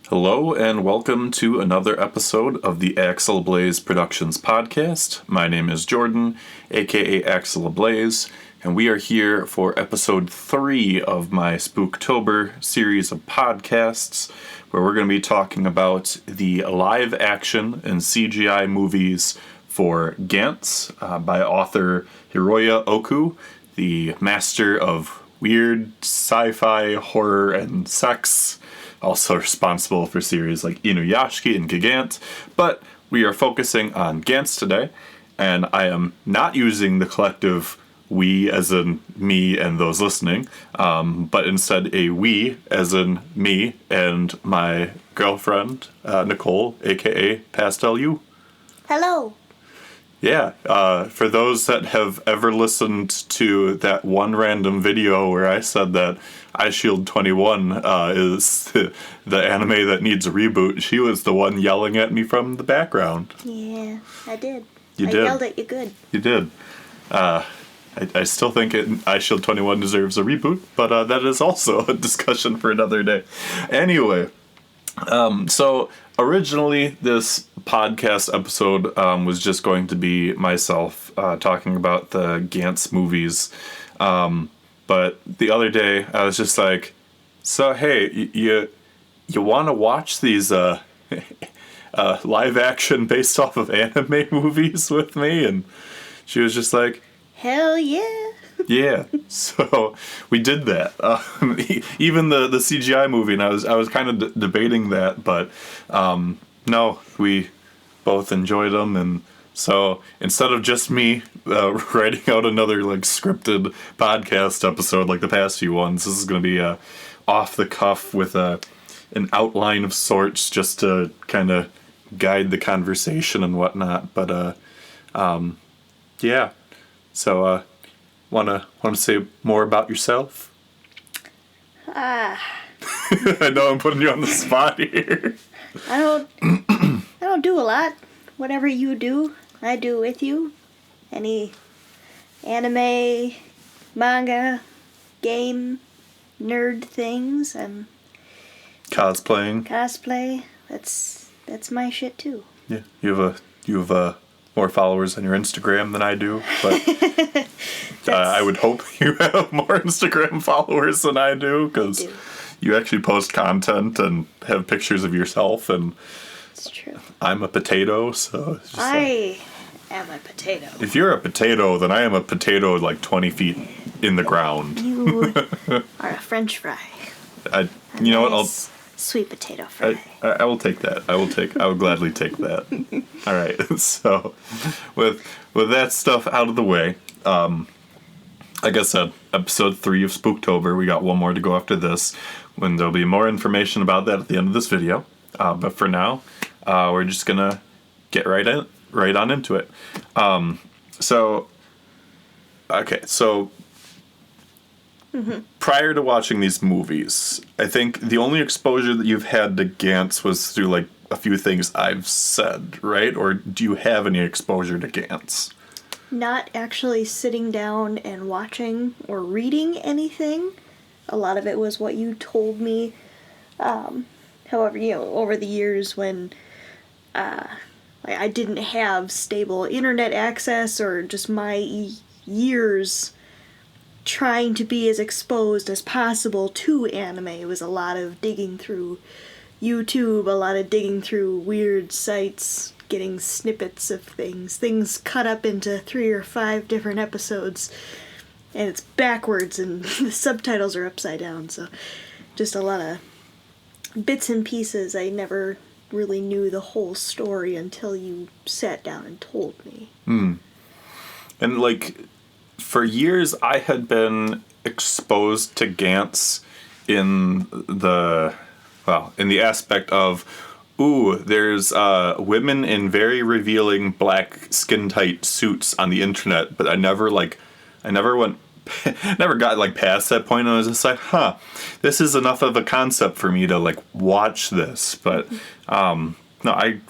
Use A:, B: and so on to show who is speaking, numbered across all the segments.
A: Hello and welcome to another episode of the Axelablaze Productions podcast. My name is Jordan, a.k.a. Axelablaze, and we are here for episode 3 of my Spooktober series of podcasts, where we're going to be talking about the live-action and CGI movies for Gantz by author Hiroya Oku, the master of weird sci-fi, horror, and sex. Also responsible for series like Inuyashiki and Gigant, but we are focusing on Gantz today, and I am not using the collective we as in me and those listening, but instead a we as in me and my girlfriend, Nichole, a.k.a. pastelewe.
B: Hello.
A: Yeah, for those that have ever listened to that one random video where I said that iShield 21 is the anime that needs a reboot, she was the one yelling at me from the background.
B: Yeah, I did.
A: I
B: yelled at you good.
A: You did. I still think iShield 21 deserves a reboot, but that is also a discussion for another day. Anyway, so originally this podcast episode was just going to be myself talking about the Gantz movies, but the other day I was just like, so hey, you want to watch these live action based off of anime movies with me? And she was just like,
B: hell yeah.
A: Yeah, so we did that. Even the CGI movie, and I was kind of debating that, but no, we both enjoyed them, and so instead of just me writing out another like scripted podcast episode like the past few ones, this is going to be off the cuff with an outline of sorts, just to kind of guide the conversation and whatnot. But yeah, so. Want to say more about yourself? I know I'm putting you on the spot here.
B: I don't do a lot. Whatever you do, I do with you. Any anime, manga, game, nerd things, and
A: cosplay.
B: That's my shit too.
A: Yeah, you have more followers on your Instagram than I do, but I would hope you have more Instagram followers than I do, because you actually post content and have pictures of yourself, and
B: it's true.
A: I'm a potato, so it's just
B: I am a potato.
A: If you're a potato, then I am a potato like 20 feet in the ground.
B: You are a French fry.
A: You know what?
B: Sweet potato fry.
A: I will take that. I will gladly take that. All right. So, with that stuff out of the way, like I said, episode 3 of Spooktober. We got one more to go after this, when there'll be more information about that at the end of this video. But for now, we're just gonna get right on into it. So. Prior to watching these movies, I think the only exposure that you've had to Gantz was through like a few things I've said, right? Or do you have any exposure to Gantz?
B: Not actually sitting down and watching or reading anything. A lot of it was what you told me. However, over the years when I didn't have stable internet access, or just my years trying to be as exposed as possible to anime, it was a lot of digging through YouTube, a lot of digging through weird sites, getting snippets of things cut up into 3 or 5 different episodes, and it's backwards and the subtitles are upside down, so just a lot of bits and pieces. I never really knew the whole story until you sat down and told me.
A: And like, for years, I had been exposed to Gantz in the aspect of, there's women in very revealing black skin-tight suits on the internet, but I never got like past that point. I was just like, this is enough of a concept for me to like watch this. But no, I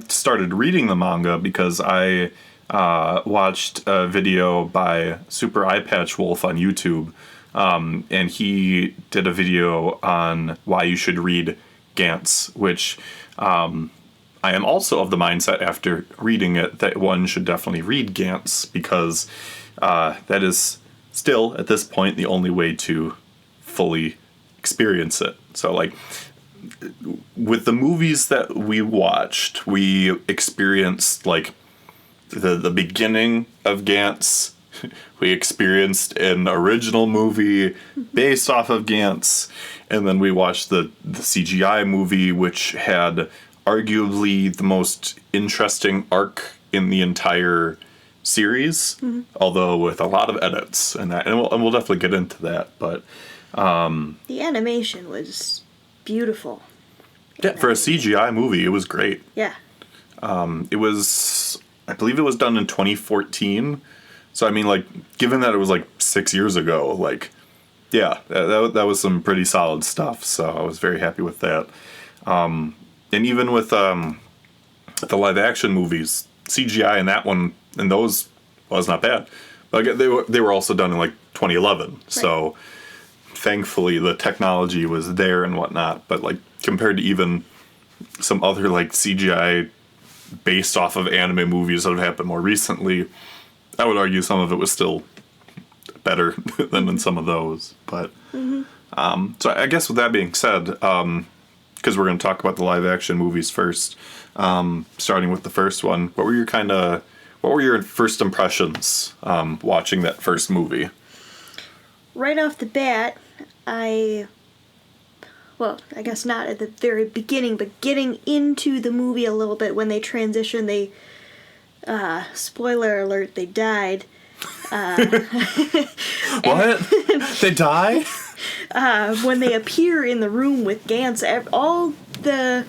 A: started reading the manga because I watched a video by Super Eye Patch Wolf on YouTube, and he did a video on why you should read Gantz, which I am also of the mindset after reading it that one should definitely read Gantz, because that is still, at this point, the only way to fully experience it. So, like, with the movies that we watched, we experienced, like, the beginning of Gantz. We experienced an original movie based off of Gantz, and then we watched the CGI movie, which had arguably the most interesting arc in the entire series, although with a lot of edits, and we'll definitely get into that. But
B: the animation was beautiful.
A: Yeah, for a CGI movie, it was great.
B: Yeah.
A: It was, I believe it was done in 2014. So, I mean, like, given that it was, like, 6 years ago, like, yeah, that was some pretty solid stuff. So I was very happy with that. And even with the live-action movies, CGI in that one, and those was not bad. But they were also done in, like, 2011. Right. So, thankfully, the technology was there and whatnot. But, like, compared to even some other, like, CGI based off of anime movies that have happened more recently, I would argue some of it was still better than in some of those. But so I guess with that being said, because we're going to talk about the live action movies first, starting with the first one, what were your first impressions watching that first movie?
B: Right off the bat, I guess not at the very beginning, but getting into the movie a little bit when they transitioned, spoiler alert, they died.
A: What? They die?
B: When they appear in the room with Gantz, all the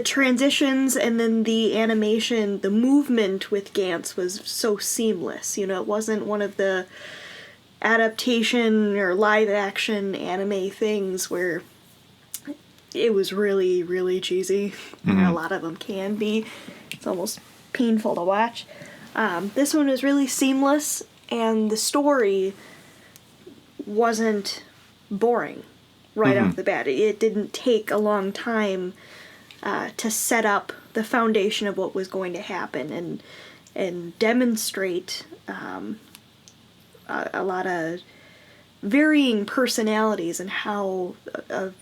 B: transitions and then the animation, the movement with Gantz was so seamless. You know, it wasn't one of the adaptation or live action anime things where it was really, really cheesy. A lot of them can be. It's almost painful to watch. This one was really seamless, and the story wasn't boring right off the bat. It didn't take a long time to set up the foundation of what was going to happen and demonstrate a lot of varying personalities and how a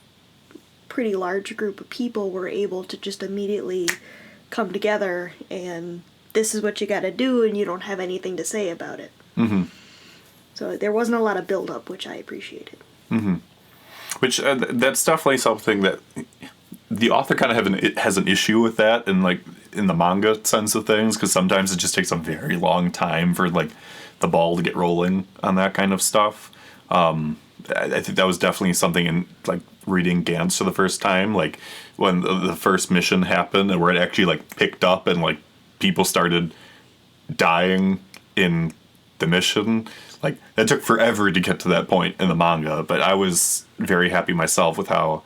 B: pretty large group of people were able to just immediately come together and this is what you gotta do and you don't have anything to say about it. So there wasn't a lot of build-up, which I appreciated.
A: Which that's definitely something that the author kind of has an issue with that in the manga sense of things, because sometimes it just takes a very long time for like the ball to get rolling on that kind of stuff. I think that was definitely something in like reading Gantz for the first time, like when the first mission happened and where it actually like picked up and like people started dying in the mission. Like it took forever to get to that point in the manga, but I was very happy myself with how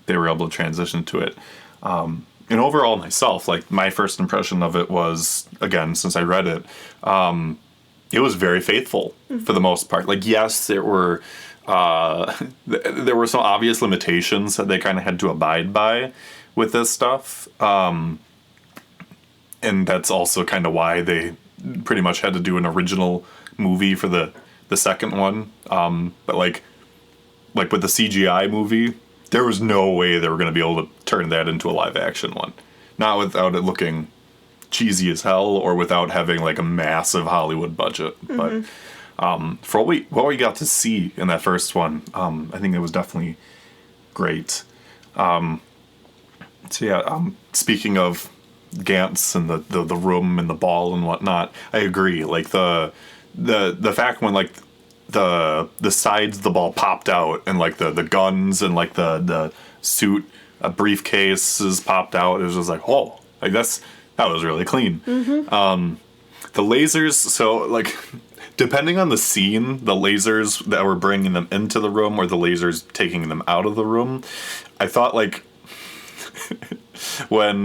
A: they were able to transition to it. And overall myself, like my first impression of it was, again, since I read it, it was very faithful for the most part. Like, yes, there were some obvious limitations that they kind of had to abide by with this stuff. And that's also kind of why they pretty much had to do an original movie for the second one. But like with the CGI movie, there was no way they were going to be able to turn that into a live action one. Not without it looking cheesy as hell or without having like a massive Hollywood budget. But for what we got to see in that first one, I think it was definitely great. So yeah, speaking of Gantz and the room and the ball and whatnot, I agree. Like the fact when like the sides of the ball popped out and like the guns and like the suit briefcases popped out, it was just like, oh, like that was really clean. The lasers, so like depending on the scene, the lasers that were bringing them into the room or the lasers taking them out of the room, I thought like when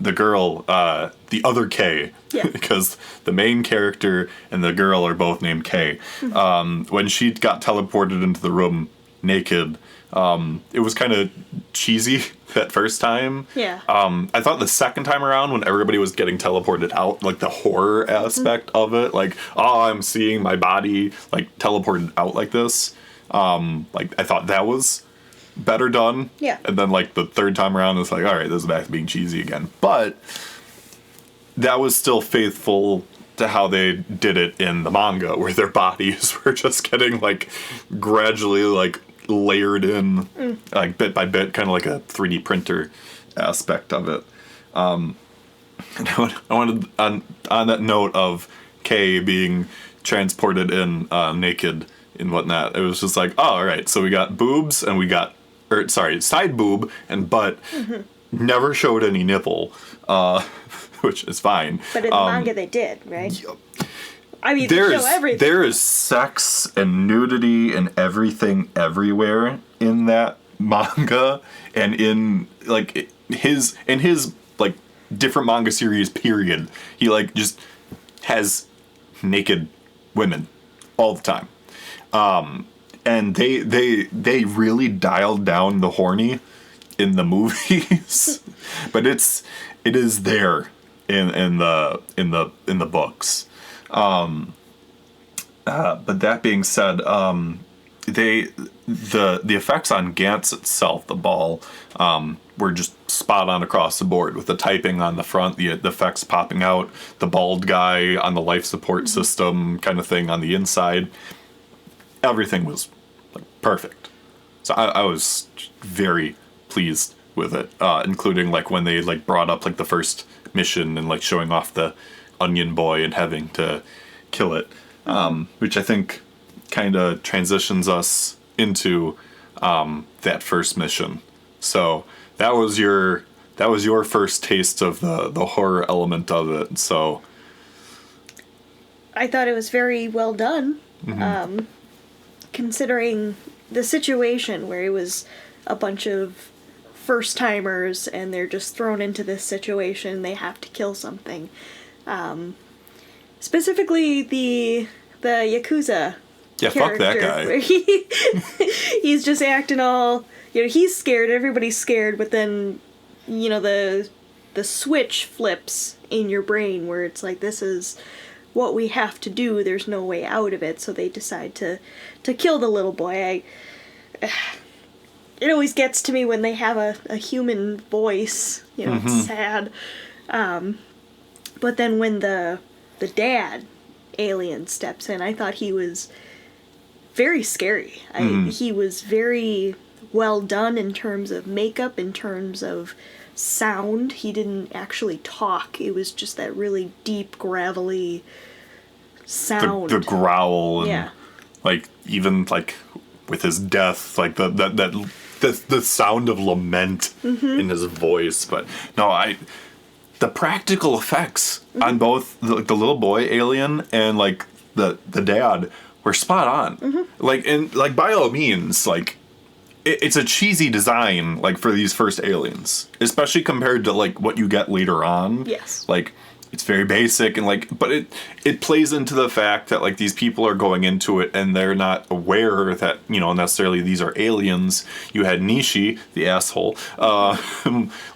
A: the girl, the other K, because the main character and the girl are both named K. When she got teleported into the room naked, It was kind of cheesy that first time.
B: Yeah.
A: I thought the second time around, when everybody was getting teleported out, like the horror aspect of it, like, oh, I'm seeing my body like teleported out like this. Like I thought that was better done.
B: Yeah.
A: And then like the third time around, it's like, all right, this is back to being cheesy again. But that was still faithful to how they did it in the manga, where their bodies were just getting like gradually like layered in, like bit by bit, kind of like a 3D printer aspect of it. And I wanted on that note of Kay being transported in naked and whatnot, it was just like, oh, all right, so we got boobs and we got, or sorry, side boob and butt. Never showed any nipple, which is fine.
B: But in the manga they did, right?
A: Yep.
B: I mean, they show everything.
A: There is sex and nudity and everything everywhere in that manga, and in like his like different manga series period. He like just has naked women all the time. And they really dialed down the horny in the movies, but it is there in the books. But that being said, the effects on Gantz itself, the ball, were just spot on across the board, with the typing on the front, the effects popping out, the bald guy on the life support system kind of thing on the inside. Everything was like perfect. So I was very pleased with it, including like when they like brought up like the first mission and like showing off the onion boy and having to kill it, which I think kind of transitions us into that first mission. So that was your first taste of the horror element of it. So
B: I thought it was very well done, considering the situation where it was a bunch of first-timers and they're just thrown into this situation. They have to kill something. Specifically the Yakuza
A: yeah,
B: character,
A: fuck that guy.
B: where he's just acting all, he's scared, everybody's scared, but then, the switch flips in your brain where it's like, this is what we have to do, there's no way out of it, so they decide to kill the little boy. It always gets to me when they have a human voice, it's sad. But then when the dad alien steps in, I thought he was very scary. He was very well done in terms of makeup, in terms of sound. He didn't actually talk. It was just that really deep, gravelly sound.
A: The growl and like even like with his death, like the sound of lament in his voice. But no, the practical effects on both the little boy alien and like the dad were spot on. Like, and like by all means, like it's a cheesy design like for these first aliens, especially compared to like what you get later on.
B: Yes.
A: Like it's very basic and like, but it plays into the fact that like these people are going into it and they're not aware that necessarily these are aliens. You had Nichole, the asshole,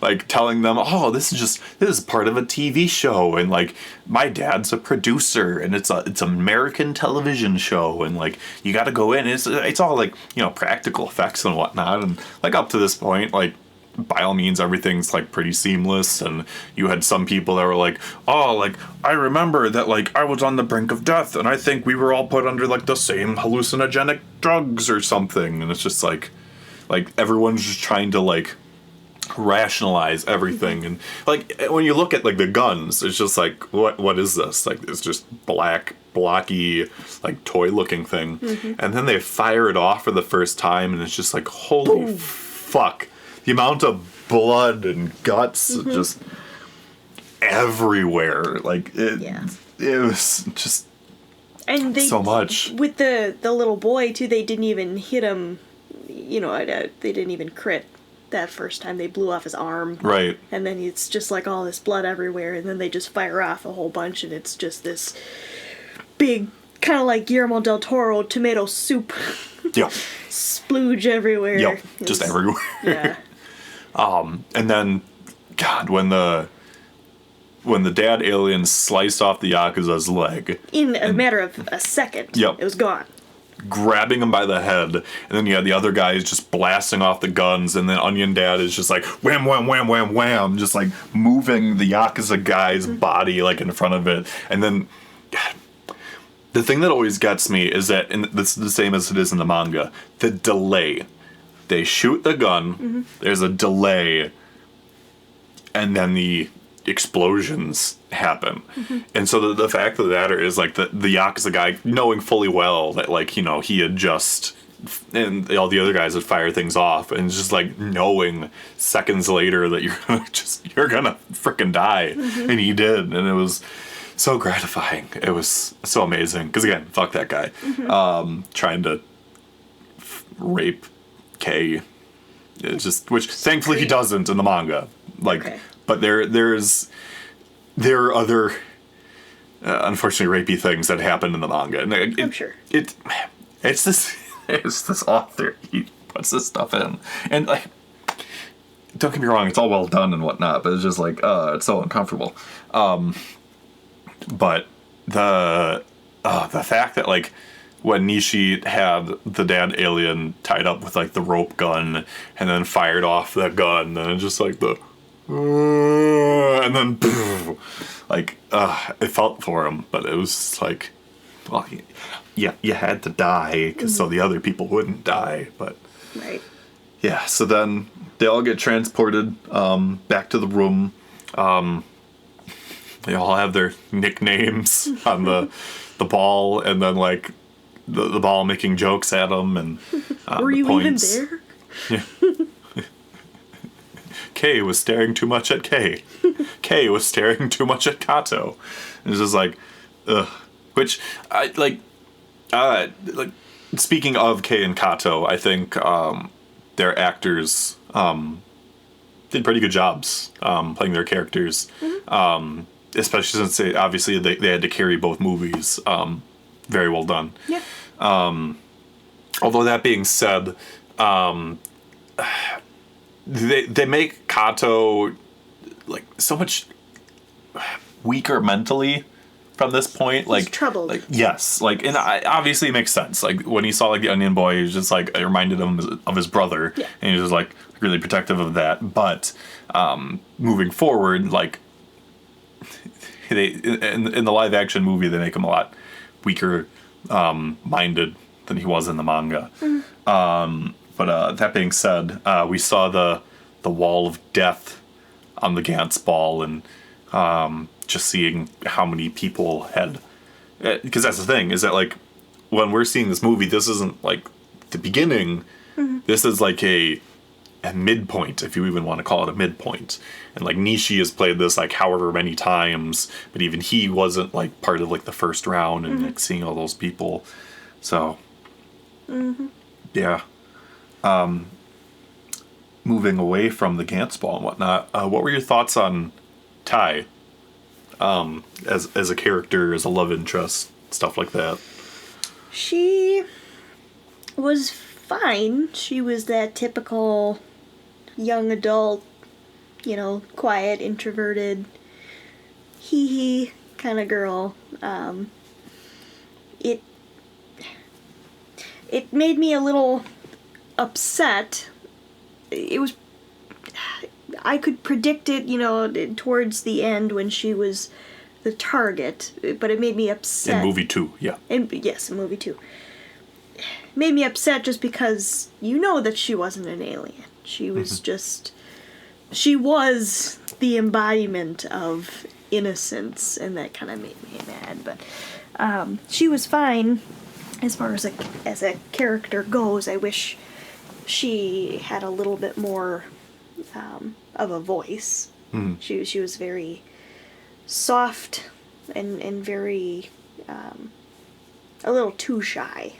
A: like telling them, oh, this is part of a TV show, and like my dad's a producer and it's an American television show, and like you got to go in. It's all like practical effects and whatnot, and like up to this point, like by all means everything's like pretty seamless. And you had some people that were like, oh, like I remember that like I was on the brink of death and I think we were all put under like the same hallucinogenic drugs or something, and it's just like everyone's just trying to like rationalize everything. And like when you look at like the guns, it's just like what is this? Like it's just blocky like toy looking thing. And then they fire it off for the first time and it's just like holy fuck. The amount of blood and guts just everywhere, like it was just
B: and
A: so much.
B: With the little boy too, they didn't even hit him. They didn't even crit that first time. They blew off his arm,
A: right?
B: And then it's just like all this blood everywhere, and then they just fire off a whole bunch, and it's just this big kind of like Guillermo del Toro tomato soup
A: Yeah.
B: Splooge everywhere.
A: Yep. Just everywhere.
B: Yeah.
A: And then, God, when the dad alien sliced off the Yakuza's leg.
B: In a matter of a second.
A: Yep.
B: It was gone.
A: Grabbing him by the head, and then you had the other guys just blasting off the guns, and then Onion Dad is just like wham, wham, wham, wham, wham, just like moving the Yakuza guy's body like in front of it. And then the thing that always gets me is that, and this is the same as it is in the manga, the delay. They shoot the gun, there's a delay, and then the explosions happen. And so the fact of the matter is, like, the Yakuza guy, knowing fully well that, like, you know, he had just, and all the other guys had fired things off, and just, like, knowing seconds later that you're gonna freaking die. And he did, and it was so gratifying. It was so amazing. Because, again, fuck that guy. Trying to rape Kay. It's just, which thankfully he doesn't in the manga. Like, okay. But there are other unfortunately rapey things that happen in the manga, and
B: I'm sure
A: it's this author, he puts this stuff in, and like, don't get me wrong, it's all well done and whatnot, but it's just like it's so uncomfortable. But the fact that, like, when Nishi had the dad alien tied up with, like, the rope gun and then fired off the gun, and just like the and then like it felt for him, but it was like, well, yeah, you had to die because so the other people wouldn't die. But
B: right,
A: yeah. So then they all get transported back to the room. They all have their nicknames on the ball, and then, like, the ball making jokes at them, and
B: were you
A: points.
B: even there?
A: Yeah. Kay was staring too much at Kay. Kay was staring too much at Kato. And it's just like, ugh. Which, I like, speaking of Kay and Kato, I think their actors did pretty good jobs playing their characters. Especially since they had to carry both movies. Very well done.
B: Yeah.
A: Although that being said, they make Kato, like, so much weaker mentally from this point. Like,
B: he's troubled.
A: Like, yes, like, and obviously it makes sense. Like, when he saw, like, the Onion Boy, he was just like, it reminded him of his brother,
B: yeah.
A: And he was like really protective of that. But moving forward, like, they in the live action movie, they make him a lot weaker minded than he was in the manga. But that being said, we saw the wall of death on the Gantz ball, and just seeing how many people had, because that's the thing, is that, like, when we're seeing this movie, this isn't like the beginning. This is like a midpoint, if you even want to call it a midpoint. And, like, Nishi has played this, like, however many times, but even he wasn't, like, part of, like, the first round, and like, seeing all those people. So yeah. Moving away from the Gantz ball and whatnot, what were your thoughts on Tai as a character, as a love interest, stuff like that?
B: She was fine. She was that typical young adult, you know, quiet, introverted, hee-hee kind of girl. It made me a little upset. I could predict it, you know, towards the end when she was the target, but it made me upset.
A: In movie 2, yeah.
B: Yes, in movie 2. It made me upset just because you know that she wasn't an alien. She was she was the embodiment of innocence, and that kind of made me mad. But she was fine as far as a character goes. I wish she had a little bit more of a voice. She was very soft and very a little too shy.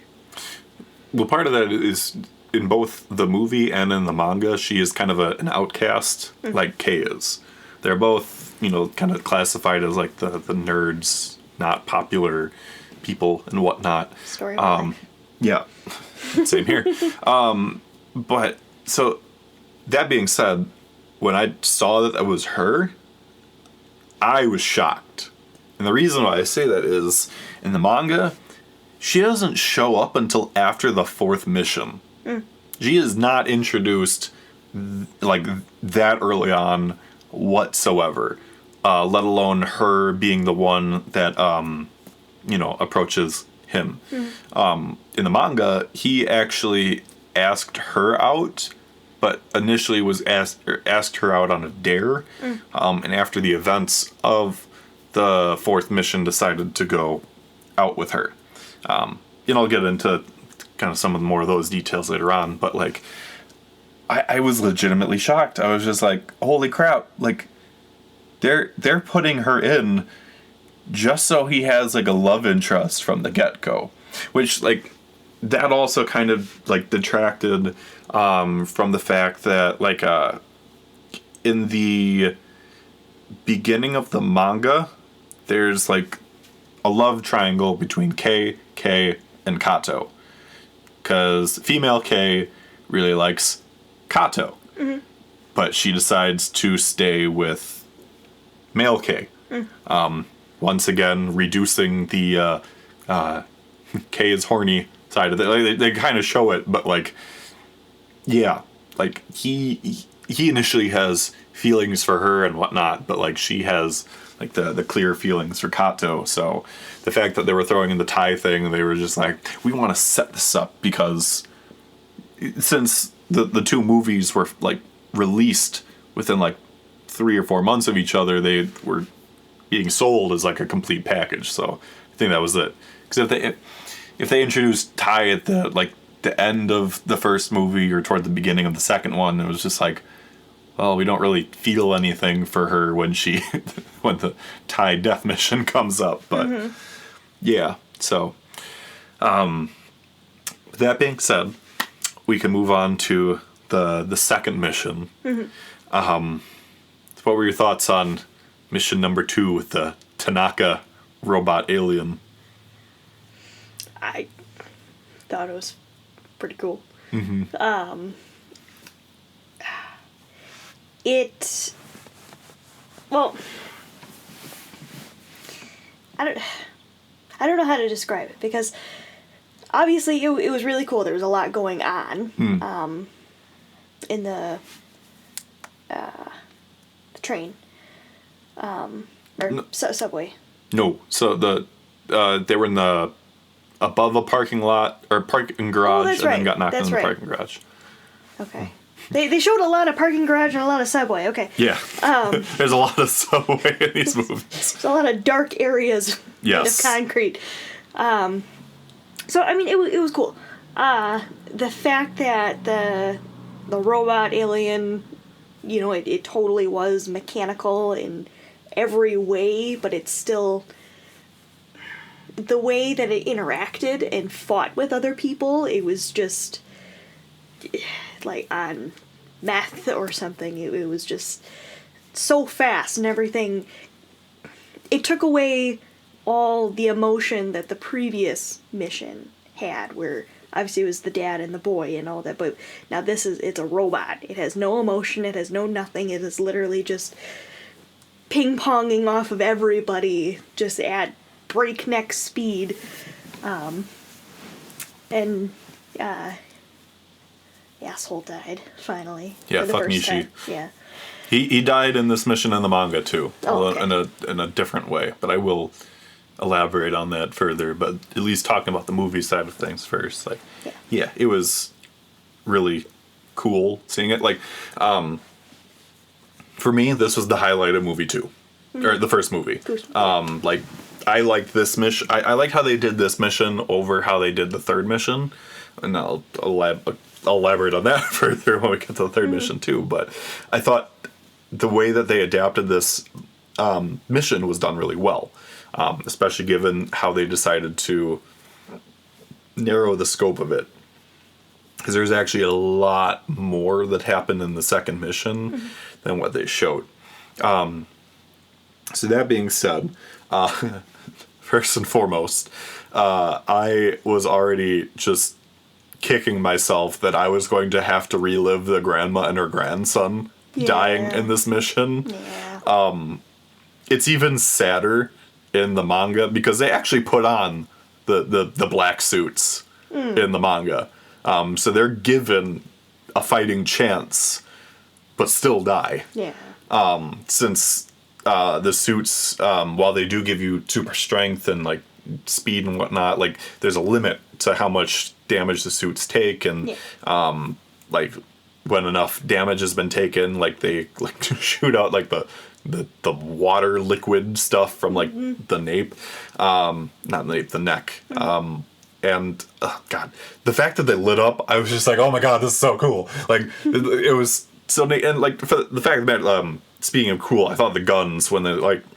A: Well, part of that is in both the movie and in the manga, she is kind of an outcast, like Kay is. They're both, you know, kind of classified as, like, the nerds, not popular people and whatnot.
B: Story of my life.
A: Yeah. Same here. But so that being said, when I saw that that was her, I was shocked. And the reason why I say that is in the manga, she doesn't show up until after the 4th mission. She is not introduced like that early on whatsoever, let alone her being the one that approaches him. In the manga, he actually asked her out, but initially was asked her out on a dare, and after the events of the 4th mission, decided to go out with her. I'll get into kind of some of more of those details later on, but like I was legitimately shocked. I was just like, holy crap, like they're putting her in just so he has like a love interest from the get-go, which like that also kind of like detracted from the fact that like in the beginning of the manga there's like a love triangle between Kei, and Kato, because female Kei really likes Kato, but she decides to stay with male Kei. Once again, reducing the Kei is horny side of it. Like, they kind of show it, but like, yeah, like he initially has feelings for her and whatnot, but like she has like the clear feelings for Kato. So the fact that they were throwing in the tie thing, they were just like, we want to set this up because since the 2 movies were like released within like 3 or 4 months of each other, they were being sold as like a complete package. So I think that was it. Because if they introduced Tai at the end of the first movie or toward the beginning of the second one, it was just like, well, we don't really feel anything for her when when the Tai death mission comes up. But yeah, so that being said, we can move on to the second mission. What were your thoughts on mission number 2 with the Tanaka robot alien?
B: I thought it was pretty cool. Well, I don't know how to describe it, because obviously it was really cool. There was a lot going on in the train subway.
A: No, so they were in the above a parking lot or parking garage, and then got knocked in the parking garage.
B: Okay. They showed a lot of parking garage and a lot of subway. Okay.
A: Yeah. There's a lot of subway in these movies.
B: There's a lot of dark areas made of concrete. So I mean, it was cool. The fact that the robot alien, it totally was mechanical in every way, but it's still the way that it interacted and fought with other people. It was just like on meth or something. It was just so fast and everything. It took away all the emotion that the previous mission had, where obviously it was the dad and the boy and all that, but now it's a robot. It has no emotion, it has no nothing. It is literally just ping-ponging off of everybody just at breakneck speed. And asshole died finally.
A: Yeah, fuck Nichole.
B: Yeah.
A: He died in this mission in the manga too,
B: okay.
A: in a different way. But I will elaborate on that further. But at least talking about the movie side of things first, like, yeah, it was really cool seeing it. Like, for me, this was the highlight of movie 2, or the first movie. Like, I liked this mission. I liked how they did this mission over how they did the third mission, and I'll elaborate on that further when we get to the third mission too. But I thought the way that they adapted this mission was done really well, especially given how they decided to narrow the scope of it. Because there's actually a lot more that happened in the second mission than what they showed. So that being said, first and foremost, I was already just kicking myself that I was going to have to relive the grandma and her grandson dying in this mission.
B: Yeah.
A: It's even sadder in the manga because they actually put on the black suits in the manga. So they're given a fighting chance, but still die.
B: Yeah.
A: Since the suits, while they do give you super strength and like speed and whatnot, like there's a limit to how much damage the suits take, and like when enough damage has been taken, like they like shoot out like the water liquid stuff from like the nape, not nape, the neck. And God, the fact that they lit up, I was just like, oh my God, this is so cool. Like it was so neat. And like for the fact that speaking of cool, I thought the guns when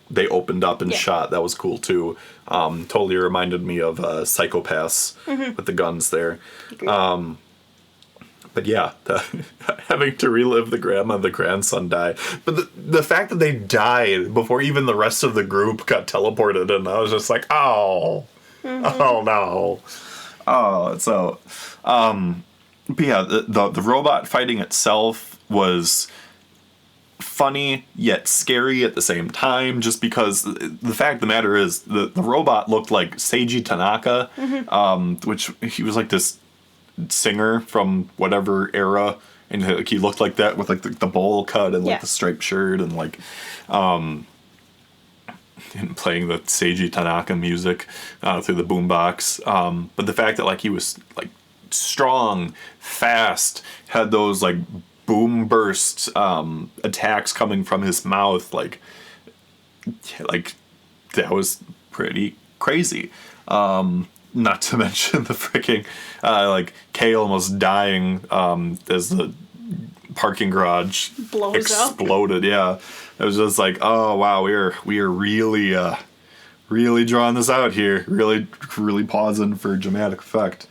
A: they opened up and shot, that was cool too. Totally reminded me of Psycho-Pass with the guns there. But yeah, having to relive the grandma and the grandson die. But the fact that they died before even the rest of the group got teleported, and I was just like, oh no. Oh, so, but yeah, the robot fighting itself was funny yet scary at the same time, just because the fact of the matter is the robot looked like Seiji Tanaka, which he was like this singer from whatever era, and like, he looked like that with like the bowl cut and like the striped shirt and like and playing the Seiji Tanaka music through the boombox. But the fact that like he was like strong, fast, had those like boom burst attacks coming from his mouth, like that was pretty crazy. Not to mention the freaking like Kay almost dying as the parking garage exploded. Yeah, it was just like, oh wow, we are really drawing this out here, really pausing for dramatic effect.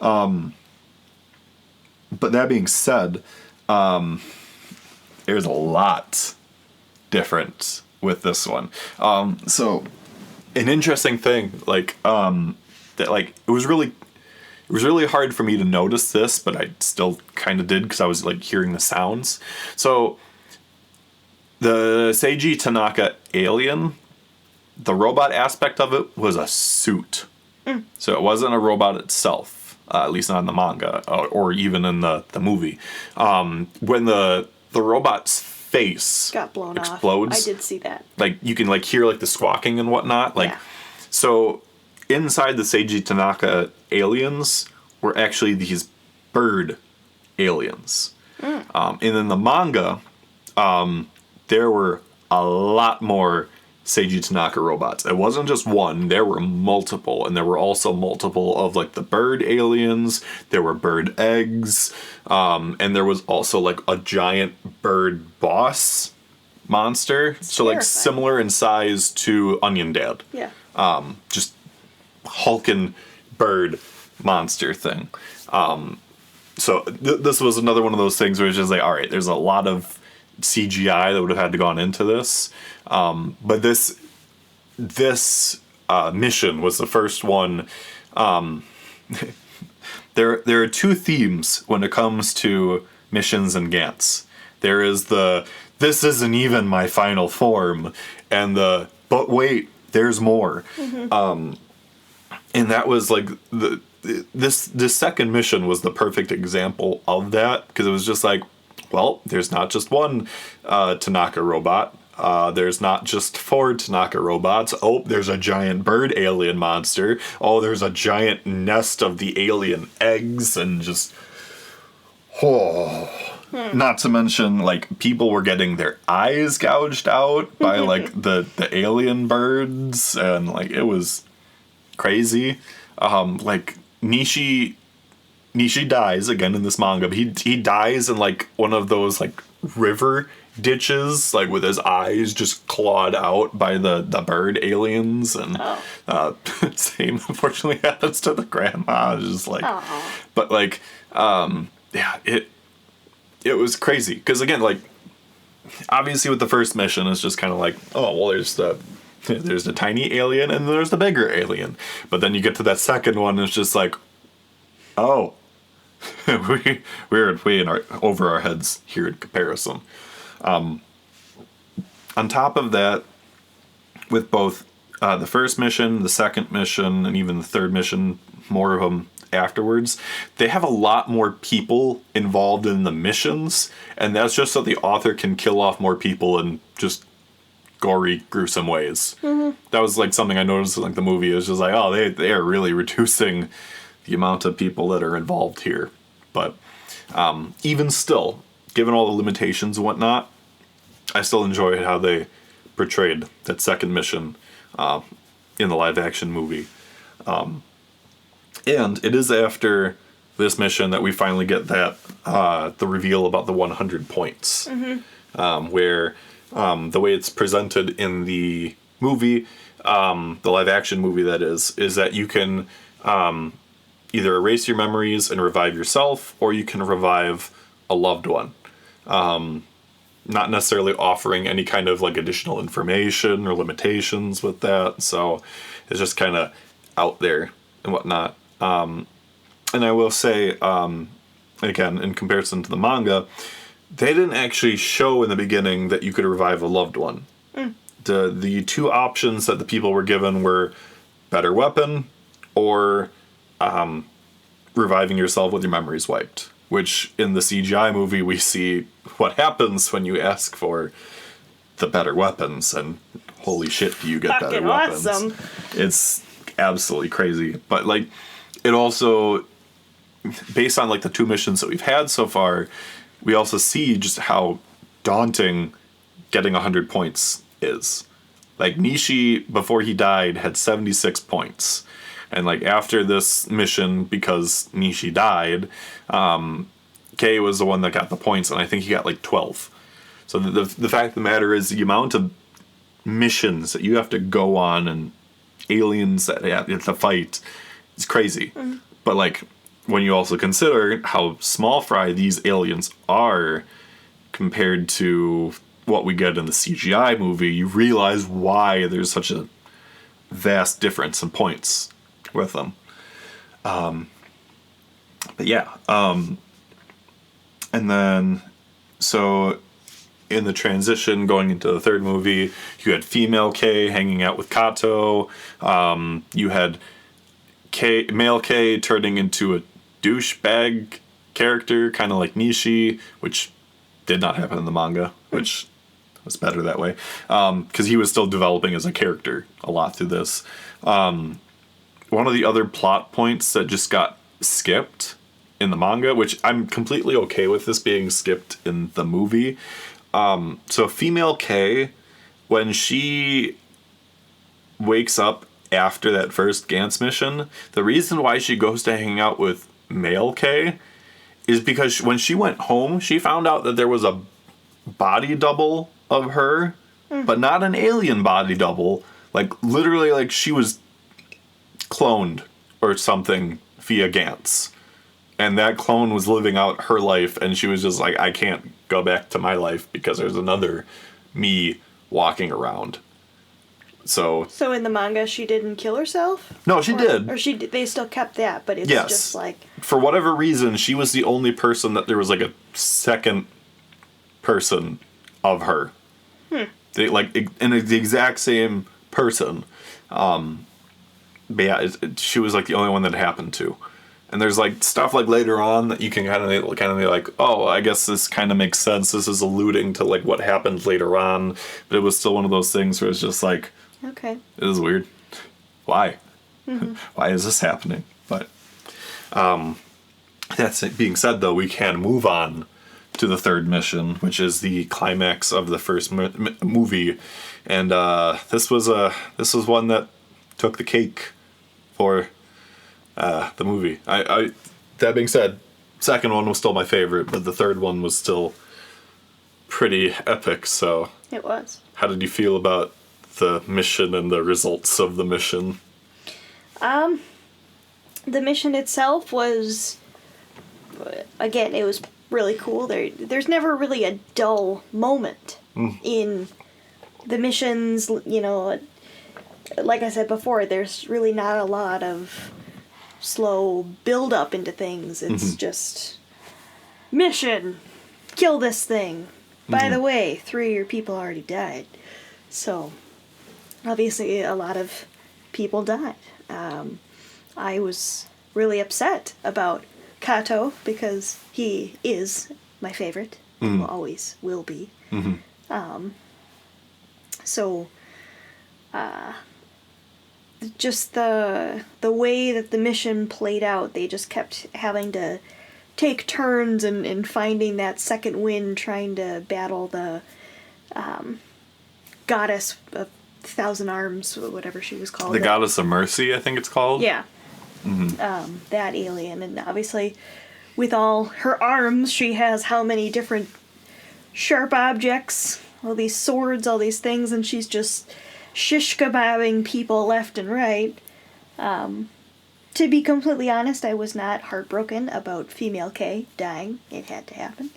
A: But that being said, there's a lot different with this one. So an interesting thing, like that, like it was really hard for me to notice this, but I still kind of did because I was like hearing the sounds. So the Seiji Tanaka alien, the robot aspect of it was a suit. So it wasn't a robot itself, at least not in the manga or even in the movie. When the robot's face
B: got blown
A: explodes,
B: off. I did see that.
A: Like you can like hear like the squawking and whatnot. Like so inside the Seiji Tanaka aliens were actually these bird aliens. And in the manga, there were a lot more Seiji Tanaka robots. It wasn't just one, there were multiple, and there were also multiple of like the bird aliens, there were bird eggs, and there was also like a giant bird boss monster. So like similar in size to Onion Dad.
B: Yeah.
A: Just hulking bird monster thing. So this was another one of those things where it's just like, all right, there's a lot of CGI that would have had to gone into this. But this mission was the first one. There are two themes when it comes to missions in Gantz. There is this isn't even my final form, and but wait, there's more. And that was like this second mission was the perfect example of that, because it was just like, well, there's not just one Tanaka robot. There's not just 4 Tanaka robots. Oh, there's a giant bird alien monster. Oh, there's a giant nest of the alien eggs, and just not to mention like people were getting their eyes gouged out by like the alien birds, and like it was crazy. Like Nishi dies again in this manga, but he dies in like one of those like river ditches, like with his eyes just clawed out by the bird aliens, and same unfortunately happens to the grandma. Just like, but like, yeah, it was crazy because again, like obviously with the first mission it's just kind of like, oh well, there's the tiny alien and there's the bigger alien, but then you get to that second one and it's just like, oh, we're way over our heads here in comparison. On top of that, with both the first mission, the second mission, and even the third mission, more of them afterwards, they have a lot more people involved in the missions, and that's just so the author can kill off more people in just gory, gruesome ways. Mm-hmm. That was like something I noticed in like the movie. It was just like, oh, they are really reducing the amount of people that are involved here. But even still, given all the limitations and whatnot, I still enjoyed how they portrayed that second mission in the live-action movie. And it is after this mission that we finally get that the reveal about the 100 points, where the way it's presented in the movie, the live-action movie that is that you can either erase your memories and revive yourself, or you can revive a loved one. Not necessarily offering any kind of like additional information or limitations with that, so it's just kind of out there and whatnot. And I will say, again, in comparison to the manga, they didn't actually show in the beginning that you could revive a loved one. The two options that the people were given were better weapon or reviving yourself with your memories wiped. Which in the CGI movie we see what happens when you ask for the better weapons, and holy shit, do you get better weapons. Awesome. It's absolutely crazy. But like, it also, based on like the two missions that we've had so far, we also see just how daunting getting 100 points is. Like, Nichole, before he died, had 76 points. And like after this mission, because Nichole died, Kei was the one that got the points, and I think he got like 12. So the fact of the matter is, the amount of missions that you have to go on and aliens that you have to fight is crazy. But like, when you also consider how small fry these aliens are compared to what we get in the CGI movie, you realize why there's such a vast difference in points with them. But yeah, and then so in the transition going into the third movie, you had female Kei hanging out with Kato. You had male Kei turning into a douchebag character, kind of like Nichole, which did not happen in the manga, which was better that way, because he was still developing as a character a lot through this. One of the other plot points that just got skipped in the manga, which I'm completely okay with this being skipped in the movie. So female Kei, when she wakes up after that first Gantz mission, the reason why she goes to hang out with male Kei is because when she went home, she found out that there was a body double of her, but not an alien body double. Like, literally, like, she was cloned or something via Gantz, and that clone was living out her life, and she was just like, I can't go back to my life because there's another me walking around. So in the manga, she didn't kill herself? No, she did. Or they still kept that, but it's just like, for whatever reason, she was the only person that there was like a second person of her. They, like, and the exact same person. But yeah, she was like the only one that it happened to. And there's like stuff like later on that you can kind of be like, oh, I guess this kind of makes sense. This is alluding to like what happened later on. But it was still one of those things where it's just like, okay, it is weird. Why? Why is this happening? But that's it being said, though, we can move on to the third mission, which is the climax of the first movie. And this was one that took the cake for the movie. I that being said, second one was still my favorite, but the third one was still pretty epic. So it was. How did you feel about the mission and the results of the mission? The mission itself was, again, it was really cool. There's never really a dull moment in the missions. You know, like I said before, there's really not a lot of
B: slow build up into things. It's just mission, kill this thing. By the way, 3 of your people already died. So obviously a lot of people died. I was really upset about Kato because he is my favorite. Always will be. So just the way that the mission played out, they just kept having to take turns and finding that second wind, trying to battle the goddess of 1,000 arms, or whatever she was called.
A: The goddess of mercy, I think it's called.
B: Yeah. That alien. And obviously, with all her arms, she has how many different sharp objects, all these swords, all these things, and she's just shish kebabbing people left and right. To be completely honest, I was not heartbroken about Female K dying. It had to happen.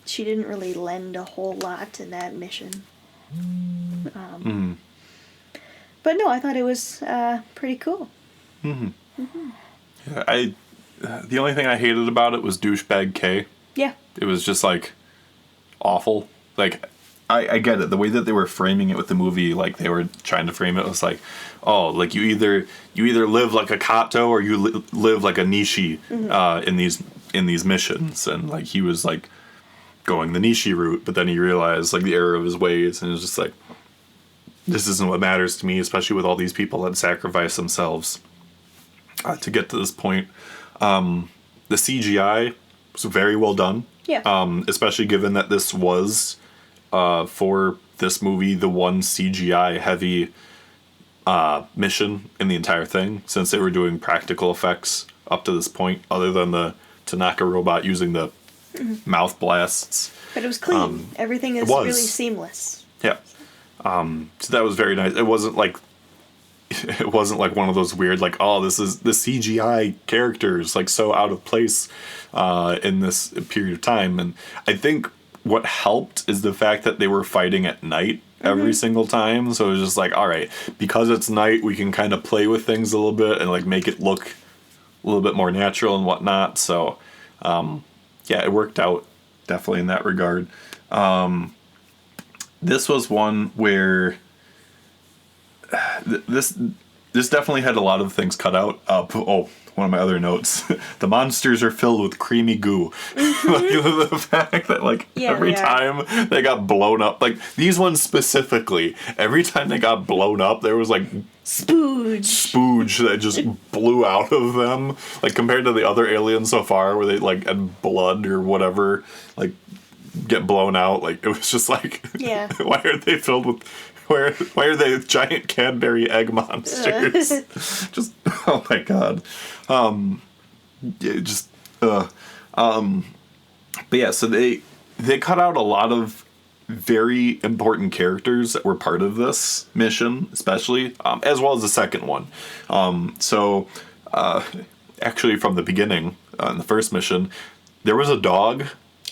B: She didn't really lend a whole lot in that mission. But no, I thought it was pretty cool.
A: Yeah, the only thing I hated about it was douchebag K.
B: Yeah.
A: It was just like awful. Like, I get it. The way that they were framing it with the movie, like they were trying to frame it, was like, oh, like you either live like a Kato or you live like a Nishi in these missions, and like he was like going the Nishi route, but then he realized like the error of his ways, and it was just like, this isn't what matters to me, especially with all these people that sacrifice themselves to get to this point. The CGI was very well done.
B: Yeah.
A: Especially given that this was, for this movie, the one CGI heavy mission in the entire thing, since they were doing practical effects up to this point, other than the Tanaka robot using the mouth blasts.
B: But it was clean. Everything is really seamless.
A: Yeah. So that was very nice. It wasn't like one of those weird, like, oh, this is the CGI characters, like, so out of place in this period of time. And I think what helped is the fact that they were fighting at night every single time. So it was just like, all right, because it's night, we can kind of play with things a little bit and like make it look a little bit more natural and whatnot. So yeah, it worked out definitely in that regard. This was one where this definitely had a lot of things cut out. One of my other notes: the monsters are filled with creamy goo. Like, the fact that like every time they got blown up, like these ones specifically, every time they got blown up, there was like spooge that just blew out of them. Like compared to the other aliens so far, where they like had blood or whatever, like get blown out. Like it was just like, why are they filled with? Why are they giant Cadbury egg monsters? Just, oh my god. But yeah, so they cut out a lot of very important characters that were part of this mission, especially, as well as the second one. Actually from the beginning, in the first mission, there was a dog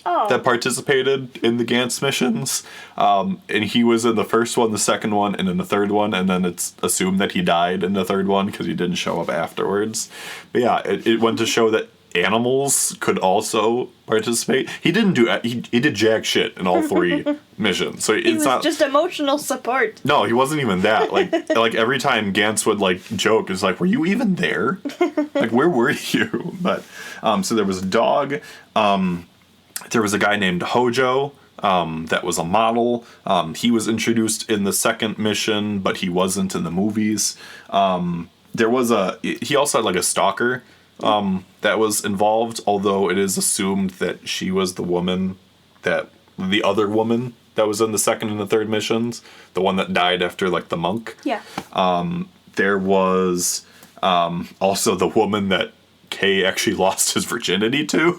A: that participated in the Gantz missions, and he was in the first one, the second one, and in the third one, and then it's assumed that he died in the third one because he didn't show up afterwards. But yeah, it went to show that animals could also participate. He didn't do he did jack shit in all 3 missions, so
B: he was not just emotional support.
A: No, he wasn't even that. Like every time Gantz would like joke, it's like, were you even there? Like, where were you? But so there was a dog. There was a guy named Hojo that was a model. He was introduced in the second mission, but he wasn't in the movies. He also had like a stalker that was involved, although it is assumed that she was the other woman that was in the second and the third missions, the one that died after like the monk.
B: Yeah.
A: There was also the woman that Kay actually lost his virginity to,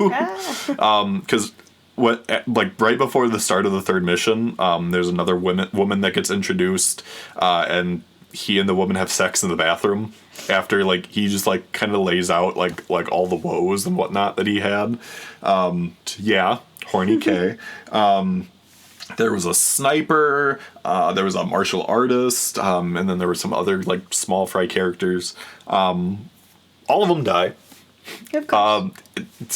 A: because right before the start of the third mission, there's another woman that gets introduced, and he and the woman have sex in the bathroom after like he just like kind of lays out like all the woes and whatnot that he had. Yeah, horny Kay. there was a sniper, there was a martial artist, and then there were some other like small fry characters. All of them die.
B: Of course.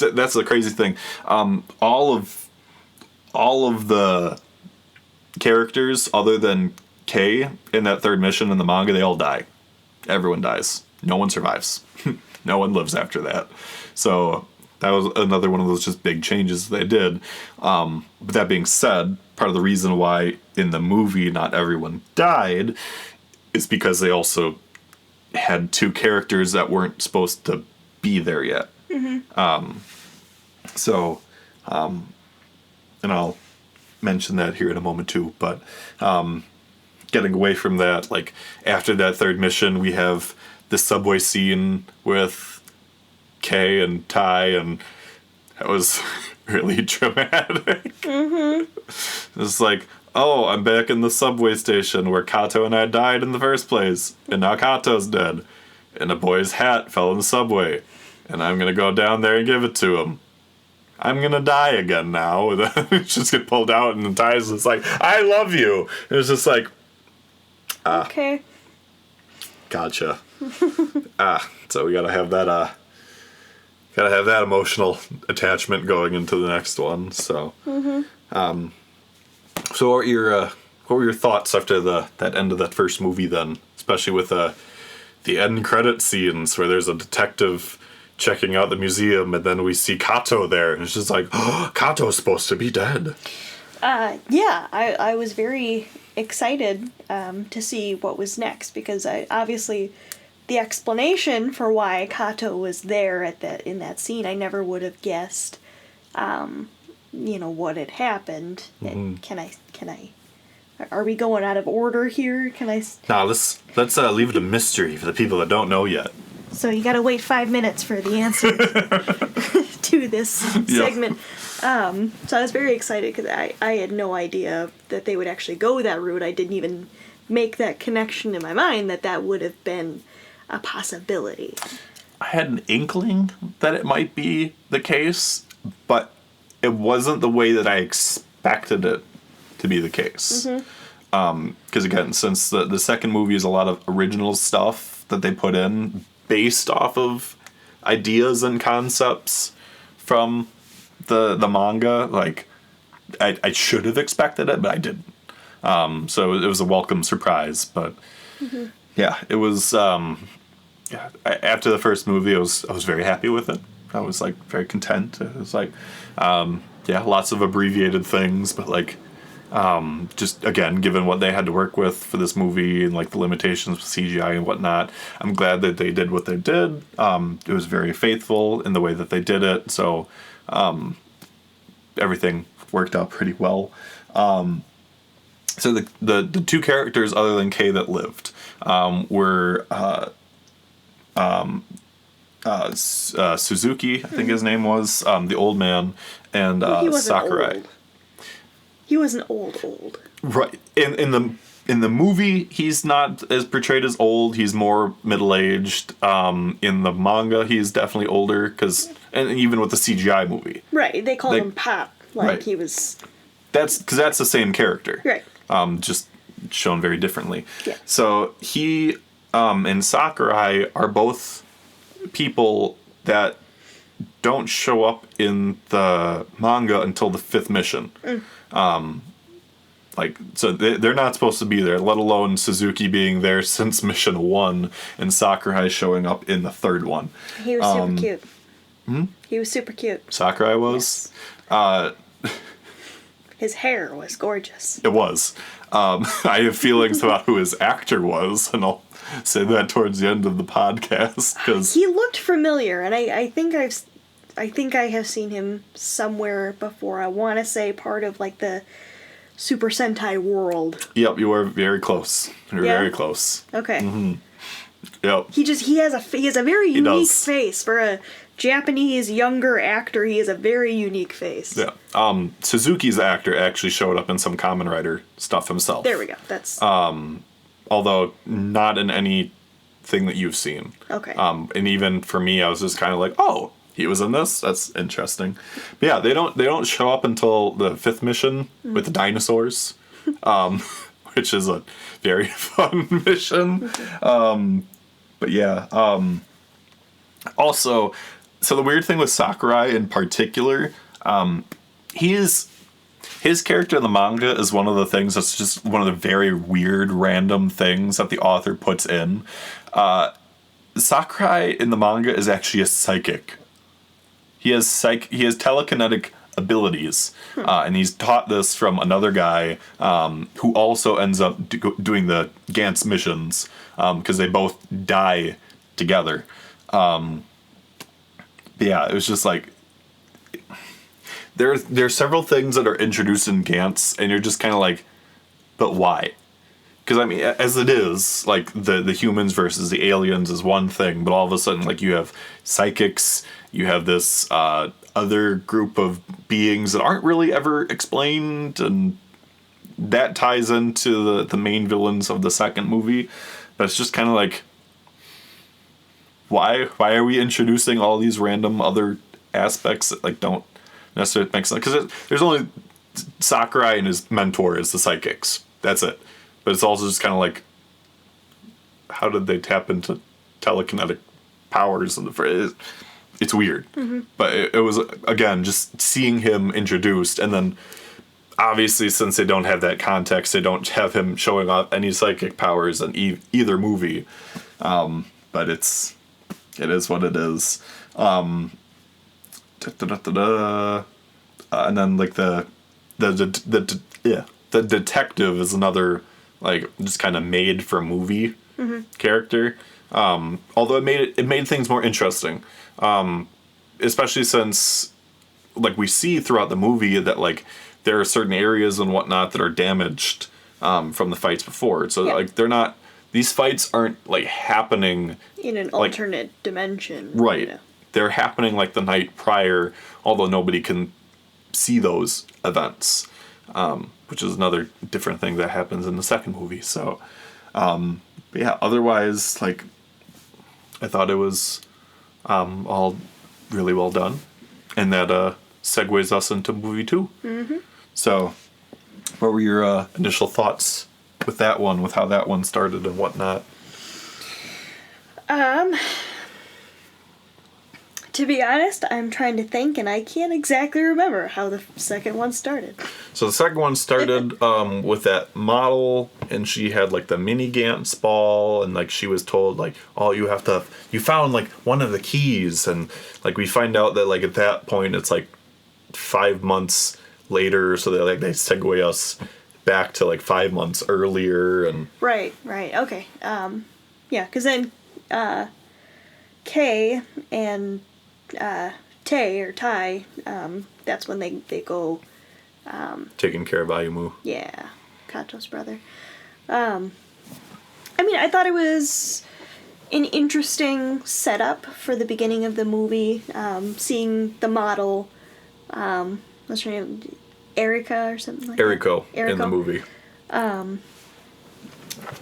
A: That's the crazy thing. All of the characters other than K in that third mission in the manga, they all die. Everyone dies. No one survives. No one lives after that. So that was another one of those just big changes they did. But that being said, part of the reason why in the movie not everyone died is because they also had two characters that weren't supposed to be there yet. Mm-hmm. And I'll mention that here in a moment too, but getting away from that, like after that third mission, we have the subway scene with Kay and Ty, and that was really dramatic. Mm-hmm. It's like, oh, I'm back in the subway station where Kato and I died in the first place, and now Kato's dead, and a boy's hat fell in the subway, and I'm gonna go down there and give it to him. I'm gonna die again now. Just get pulled out, and Ty's just like, I love you. It was just like,
B: okay.
A: Gotcha. So we gotta have that emotional attachment going into the next one. So, so what were your thoughts after that end of that first movie then, especially with the end credit scenes where there's a detective checking out the museum, and then we see Kato there, and it's just like, oh, Kato's supposed to be dead.
B: Yeah, I was very excited to see what was next, because obviously the explanation for why Kato was there in that scene, I never would have guessed, what had happened. Mm-hmm. Can I? Are we going out of order here? Can I?
A: No, let's leave it a mystery for the people that don't know yet.
B: So you gotta wait 5 minutes for the answer to this segment. So I was very excited because I had no idea that they would actually go that route. I didn't even make that connection in my mind that would have been a possibility.
A: I had an inkling that it might be the case, but it wasn't the way that I expected it to be the case. Because again, since the second movie is a lot of original stuff that they put in based off of ideas and concepts from the manga, like I should have expected it, but I didn't. So it was a welcome surprise. But yeah, it was. After the first movie, I was very happy with it. I was like very content. It was like, lots of abbreviated things, but like. Just again, given what they had to work with for this movie and like the limitations with CGI and whatnot, I'm glad that they did what they did. It was very faithful in the way that they did it, so everything worked out pretty well. So the two characters other than Kay that lived were Suzuki, I think his name was, the old man, and Sakurai.
B: Old. He wasn't old.
A: Right. In the movie, he's not as portrayed as old. He's more middle-aged. In the manga, he's definitely older, and even with the CGI movie.
B: Right. They call him Pop,
A: right.
B: He was...
A: That's because that's the same character.
B: Right.
A: Just shown very differently.
B: Yeah.
A: So he and Sakurai are both people that don't show up in the manga until the 5th mission. So they're not supposed to be there, let alone Suzuki being there since mission 1 and Sakurai showing up in the 3rd one.
B: He was super cute. He was super cute.
A: Sakurai was?
B: Yes. His hair was gorgeous.
A: It was. I have feelings about who his actor was, and I'll say that towards the end of the podcast. Cause
B: he looked familiar, and I think I have seen him somewhere before. I want to say part of like the Super Sentai world.
A: Yep, you were very close. You were very close.
B: Okay.
A: Mm-hmm. Yep.
B: He has a very unique face for a Japanese younger actor. He has a very unique face.
A: Yeah. Suzuki's actor actually showed up in some Kamen Rider stuff himself.
B: There we go. That's
A: although not in anything that you've seen.
B: Okay.
A: And even for me, I was just kind of like, oh, he was in this. That's interesting. But yeah, they don't show up until the 5th mission with the dinosaurs, which is a very fun mission. But yeah, also, so the weird thing with Sakurai in particular, his character in the manga is one of the things that's just one of the very weird, random things that the author puts in. Sakurai in the manga is actually a psychic. He has telekinetic abilities, and he's taught this from another guy who also ends up doing the Gantz missions because they both die together. But yeah, it was just like there's several things that are introduced in Gantz, and you're just kind of like, but why? Because I mean, as it is, like the humans versus the aliens is one thing, but all of a sudden, like you have psychics, you have this other group of beings that aren't really ever explained, and that ties into the main villains of the second movie. But it's just kind of like, why are we introducing all these random other aspects that like don't necessarily make sense? Because there's only Sakurai and his mentor is the psychics. That's it. But it's also just kind of like, how did they tap into telekinetic powers in the phrase? It's weird. Mm-hmm. But it was, again, just seeing him introduced, and then obviously since they don't have that context, they don't have him showing off any psychic powers in either movie. But it is what it is. And then like the detective is another like just kind of made for movie character. Although it made things more interesting, especially since like we see throughout the movie that like there are certain areas and whatnot that are damaged from the fights before. So like these fights aren't like happening
B: in an alternate dimension.
A: Right.
B: You know?
A: They're happening like the night prior, although nobody can see those events, which is another different thing that happens in the second movie. So, but yeah, otherwise, like, I thought it was all really well done, and that segues us into movie 2. Mm-hmm. So, what were your initial thoughts with that one, with how that one started and whatnot?
B: To be honest, I'm trying to think, and I can't exactly remember how the second one started.
A: So the second one started with that model, and she had like the mini Gantz ball, and like she was told like, oh, you found like one of the keys, and like we find out that like at that point it's like 5 months later, so they segue us back to like 5 months earlier, and
B: right, okay, yeah, because then Kay and Tay or Ty, that's when they go
A: taking care of Ayumu.
B: Yeah, Kato's brother. I mean, I thought it was an interesting setup for the beginning of the movie. Seeing the model, what's her name, Erica or something like
A: Eriko
B: that.
A: In the movie.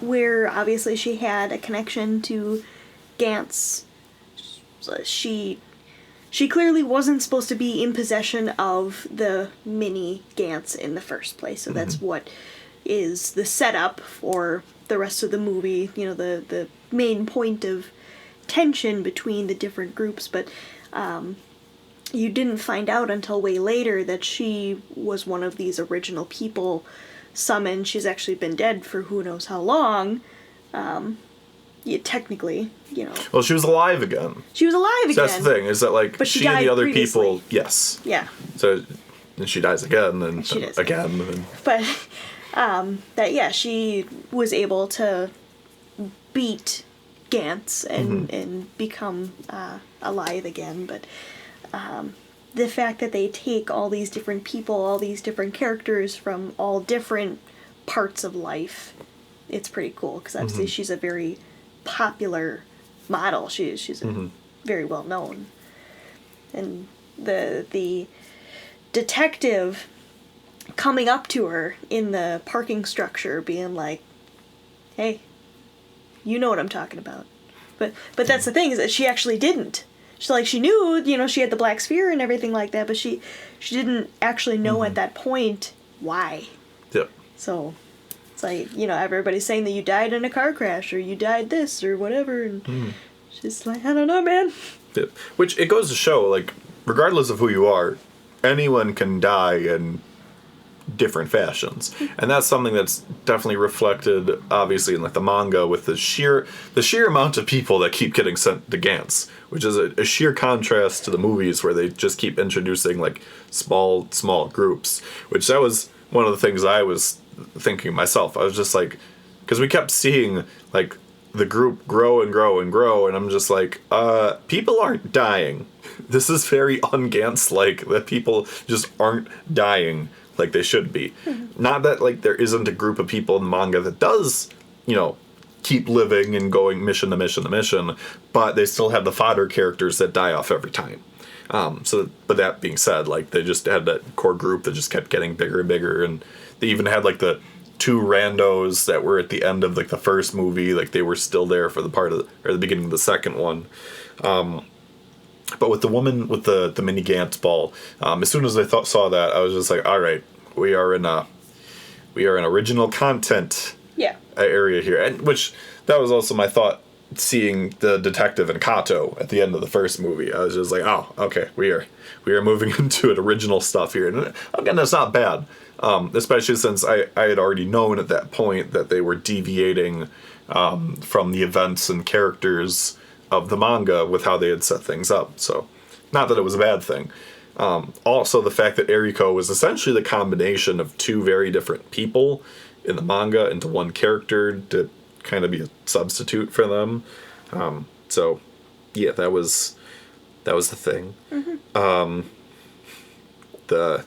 B: Where obviously she had a connection to Gantz. So she clearly wasn't supposed to be in possession of the mini Gantz in the first place. So that's what is the setup for the rest of the movie. You know, the main point of tension between the different groups. But you didn't find out until way later that she was one of these original people summoned. She's actually been dead for who knows how long. Yeah, technically, you know.
A: Well, she was alive again.
B: She was alive again.
A: So that's the thing, is that like
B: but
A: she and the other
B: previously.
A: people, yes.
B: Yeah.
A: So then she dies again, and
B: she does
A: again. And
B: but she was able to beat Gantz and become alive again. But the fact that they take all these different people, all these different characters from all different parts of life, it's pretty cool, because obviously she's a very popular model. She's very well known, and the detective coming up to her in the parking structure, being like, "Hey, you know what I'm talking about," but that's the thing, is that she actually didn't. she knew, she had the black sphere and everything like that, but she didn't actually know at that point why.
A: Yep.
B: So it's like, everybody's saying that you died in a car crash or you died this or whatever, and she's like, I don't know, man.
A: Yep. Which it goes to show, like, regardless of who you are, anyone can die in different fashions, and that's something that's definitely reflected, obviously, in like the manga with the sheer amount of people that keep getting sent to Gantz, which is a sheer contrast to the movies where they just keep introducing like small groups. Which that was one of the things I was thinking myself. I was just like, because we kept seeing like the group grow and grow and grow, and I'm just like, people aren't dying. This is very un-Gantz-like that people just aren't dying like they should be. Not that like there isn't a group of people in the manga that does, keep living and going mission to mission to mission, but they still have the fodder characters that die off every time. But that being said, like they just had that core group that just kept getting bigger and bigger, and they even had like the two randos that were at the end of like the first movie, like they were still there for the beginning of the second one. But with the woman with the mini Gantz ball, as soon as I saw that, I was just like, all right, we are in original content area here, and which that was also my thought seeing the detective and Kato at the end of the first movie. I was just like, oh, okay, we are moving into it original stuff here, and again, that's not bad, especially since I had already known at that point that they were deviating from the events and characters of the manga with how they had set things up. So, not that it was a bad thing. Also, the fact that Eriko was essentially the combination of two very different people in the manga into one character to kind of be a substitute for them. So, yeah, that was the thing. The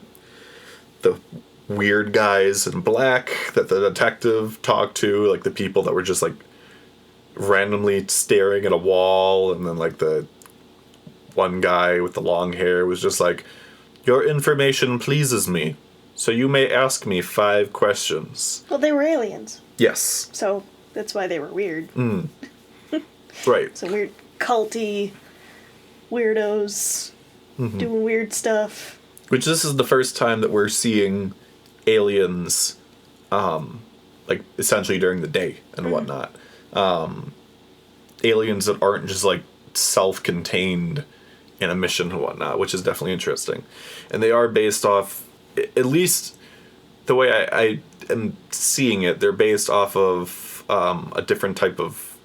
A: weird guys in black that the detective talked to, like the people that were just like randomly staring at a wall, and then like the one guy with the long hair was just like, your information pleases me, so you may ask me 5 questions.
B: Well, they were aliens.
A: Yes.
B: So that's why they were weird.
A: Right.
B: Some weird culty weirdos doing weird stuff.
A: Which this is the first time that we're seeing aliens, like essentially during the day and whatnot. Aliens that aren't just like self-contained in a mission and whatnot, which is definitely interesting. And they are based off, at least the way I am seeing it, they're based off of a different type of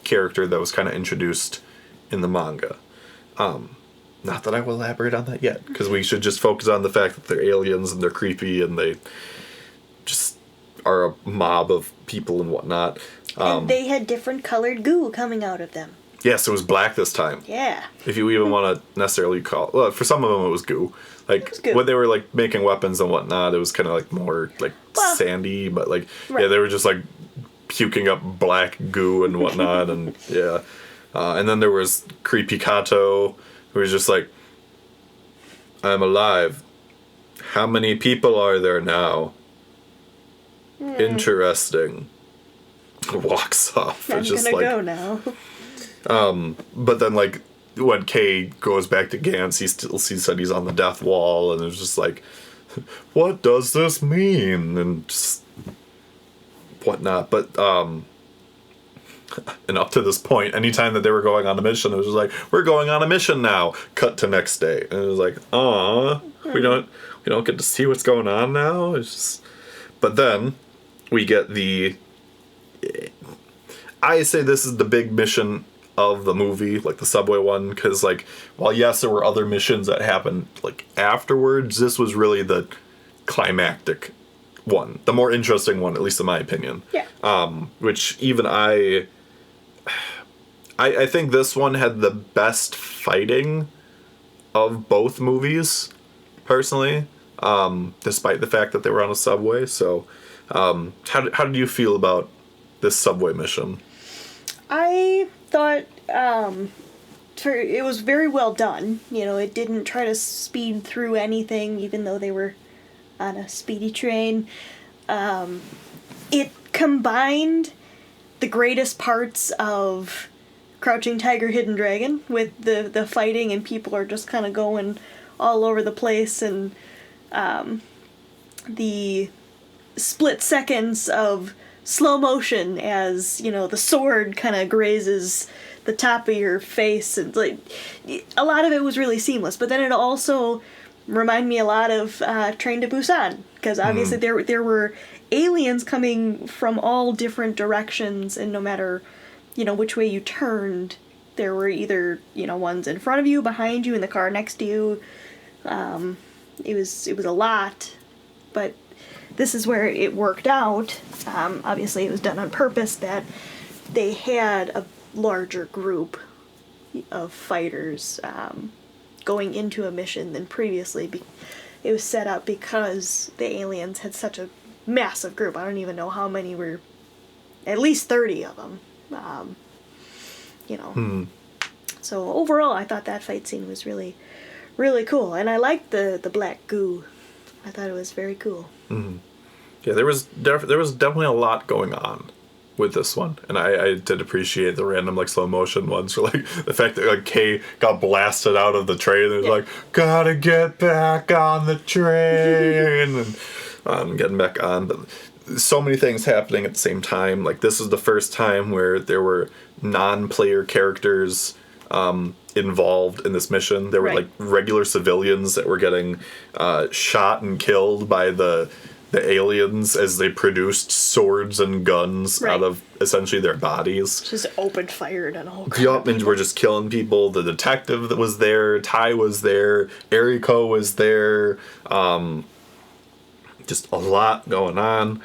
A: character that was kind of introduced in the manga. Not that I will elaborate on that yet, because we should just focus on the fact that they're aliens and they're creepy and they just are a mob of people and whatnot.
B: And they had different colored goo coming out of them.
A: Yes, it was black this time.
B: Yeah.
A: If you even want to necessarily call... Well, for some of them it was goo. Like, when they were, like, making weapons and whatnot, it was kind of, like, more, like, sandy. But, like, yeah, they were just, like, puking up black goo and whatnot. And, yeah. And then there was creepy Kato, who was just like, I'm alive. How many people are there now? Interesting. Walks off.
B: I'm just gonna go now.
A: But then, like, when Kay goes back to Gantz, he still sees that he's on the death wall, and it's just like, what does this mean? And just whatnot. But, and up to this point, anytime that they were going on a mission, it was just like, we're going on a mission now. Cut to next day. And it was like, aw, we don't get to see what's going on now. It's just... But then we get the... I say this is the big mission of the movie, like the subway one, because, like, while yes, there were other missions that happened, like, afterwards, this was really the climactic one. The more interesting one, at least in my opinion.
B: Yeah.
A: Which even I think this one had the best fighting of both movies, personally, despite the fact that they were on a subway. So, how did you feel about this subway mission?
B: I thought it was very well done. You know, it didn't try to speed through anything, even though they were on a speedy train. It combined the greatest parts of Crouching Tiger, Hidden Dragon with the fighting, and people are just kind of going all over the place, and the split seconds of slow motion as, you know, the sword kind of grazes the top of your face, and like a lot of it was really seamless. But then it also reminded me a lot of Train to Busan, because obviously there were aliens coming from all different directions, and no matter, you know, which way you turned, there were either, you know, ones in front of you, behind you, in the car next to you. It was a lot, but this is where it worked out. Obviously, it was done on purpose that they had a larger group of fighters going into a mission than previously. It was set up because the aliens had such a massive group. I don't even know how many were. At least 30 of them. You know. So overall, I thought that fight scene was really, really cool, and I liked the black goo. I thought it was very cool.
A: Yeah, there was definitely a lot going on with this one, and I did appreciate the random like slow motion ones, or like the fact that like Kay got blasted out of the train and was like, gotta get back on the train, and getting back on. But so many things happening at the same time. Like, this is the first time where there were non-player characters involved in this mission. There were like regular civilians that were getting shot and killed by the aliens as they produced swords and guns out of essentially their bodies.
B: Just open fired on a whole group.
A: Yup, and we're just killing people. The detective that was there, Ty was there, Eriko was there. Just a lot going on.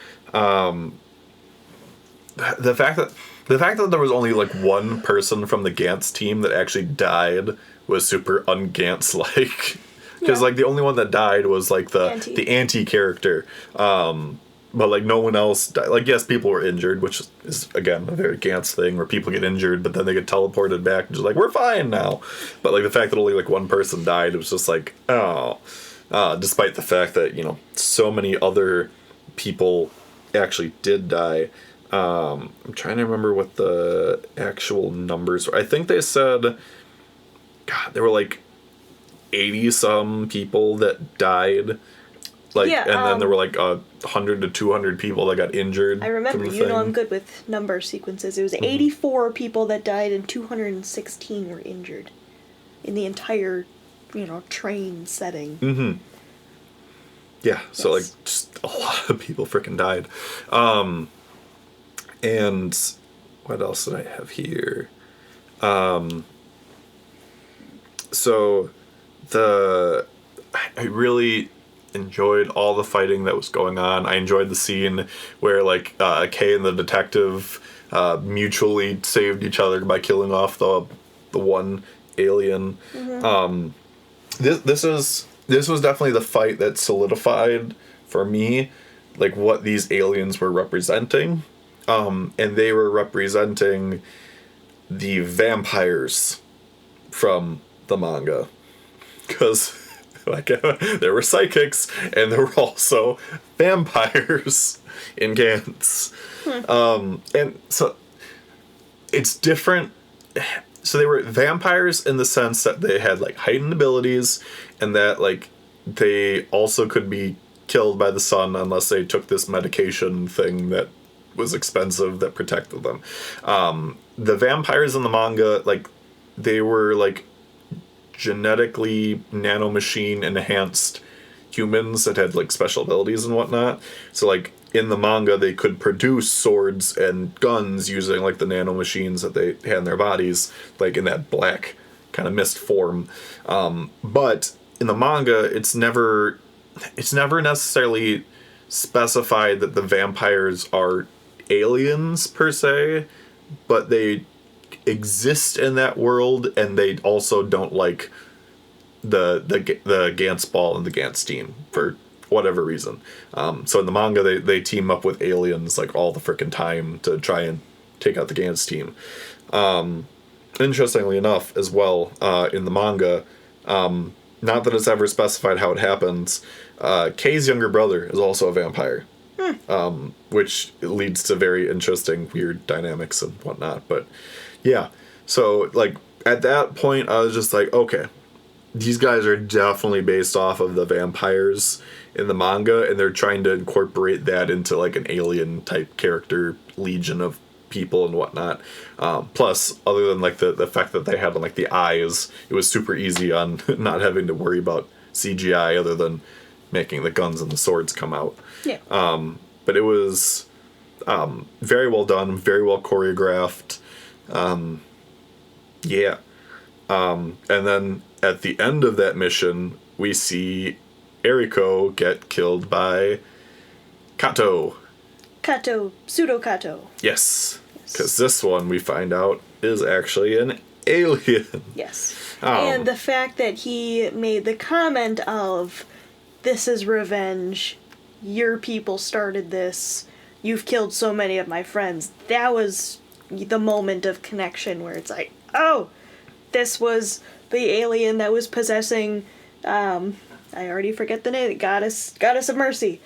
A: The fact that there was only like one person from the Gantz team that actually died was super un-Gantz-like. Because like the only one that died was like the anti character. But like no one else died. Like, yes, people were injured, which is again a very Gantz thing where people get injured but then they get teleported back and just like, we're fine now. But like the fact that only like one person died, it was just like, oh. Despite the fact that, you know, so many other people actually did die. I'm trying to remember what the actual numbers were. I think they said, God, there were like 80-some people that died. Like, and then there were like 100 to 200 people that got injured.
B: I remember, you know, I'm good with number sequences. It was 84 people that died and 216 were injured in the entire, you know, train setting.
A: Yeah, so like just a lot of people freaking died. And what else did I have here? So I really enjoyed all the fighting that was going on. I enjoyed the scene where like Kay and the detective mutually saved each other by killing off the one alien. This was definitely the fight that solidified for me like what these aliens were representing. And they were representing the vampires from the manga. Because like there were psychics and there were also vampires in Gantz. And so it's different. So they were vampires in the sense that they had like heightened abilities, and that like they also could be killed by the sun unless they took this medication thing that was expensive that protected them. The vampires in the manga, like they were like genetically nanomachine enhanced humans that had like special abilities and whatnot. So like in the manga they could produce swords and guns using like the nanomachines that they had in their bodies, like in that black kind of mist form. But in the manga it's never necessarily specified that the vampires are aliens per se, but they exist in that world, and they also don't like the Gantz ball and the Gantz team for whatever reason. So in the manga they team up with aliens like all the frickin' time to try and take out the Gantz team. Interestingly enough as well, in the manga, not that it's ever specified how it happens, Kay's younger brother is also a vampire. Which leads to very interesting, weird dynamics and whatnot. But yeah, So, like, at that point, I was just like, okay, these guys are definitely based off of the vampires in the manga, and they're trying to incorporate that into, like, an alien-type character legion of people and whatnot. Plus, other than, like, the fact that they had, like, the eyes, it was super easy on not having to worry about CGI other than making the guns and the swords come out.
B: Yeah.
A: But it was very well done, very well choreographed. Yeah. And then at the end of that mission, we see Eriko get killed by Kato.
B: Pseudo Kato.
A: Yes. Because this one, we find out, is actually an alien.
B: Yes. And the fact that he made the comment of, this is revenge, your people started this, you've killed so many of my friends, that was the moment of connection where it's like, oh, this was the alien that was possessing, I already forget the name, Goddess of Mercy.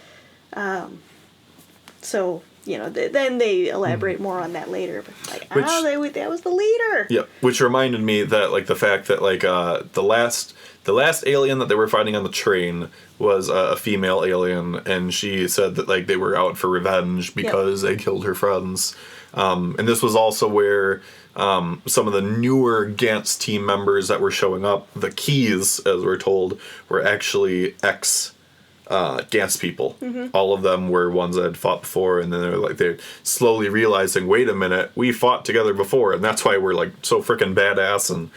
B: So, you know, then they elaborate more on that later. But like, that was the leader.
A: Yeah, which reminded me that, like, the fact that, like, the last alien that they were fighting on the train was a female alien, and she said that, like, they were out for revenge because they killed her friends. And this was also where some of the newer Gantz team members that were showing up, the Keys, as we're told, were actually Gantz people. Mm-hmm. All of them were ones that had fought before, and then they're slowly realizing, wait a minute, we fought together before, and that's why we're, like, so freaking badass and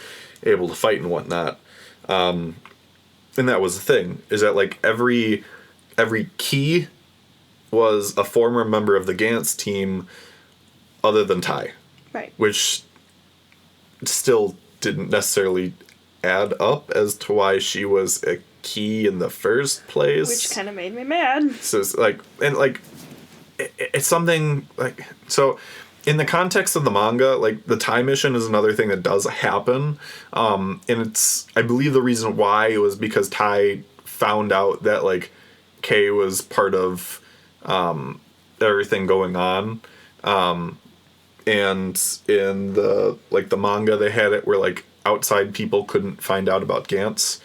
A: able to fight and whatnot. And that was the thing, is that, like, every Key was a former member of the Gantz team other than Tai.
B: Right.
A: Which still didn't necessarily add up as to why she was a Key in the first place.
B: Which kind of made me mad.
A: So it's like, and like, it's something like, so in the context of the manga, like, the Tai mission is another thing that does happen. And it's, I believe the reason why it was because Tai found out that, like, Kay was part of everything going on. And in the, like, the manga, they had it where, like, outside people couldn't find out about Gantz.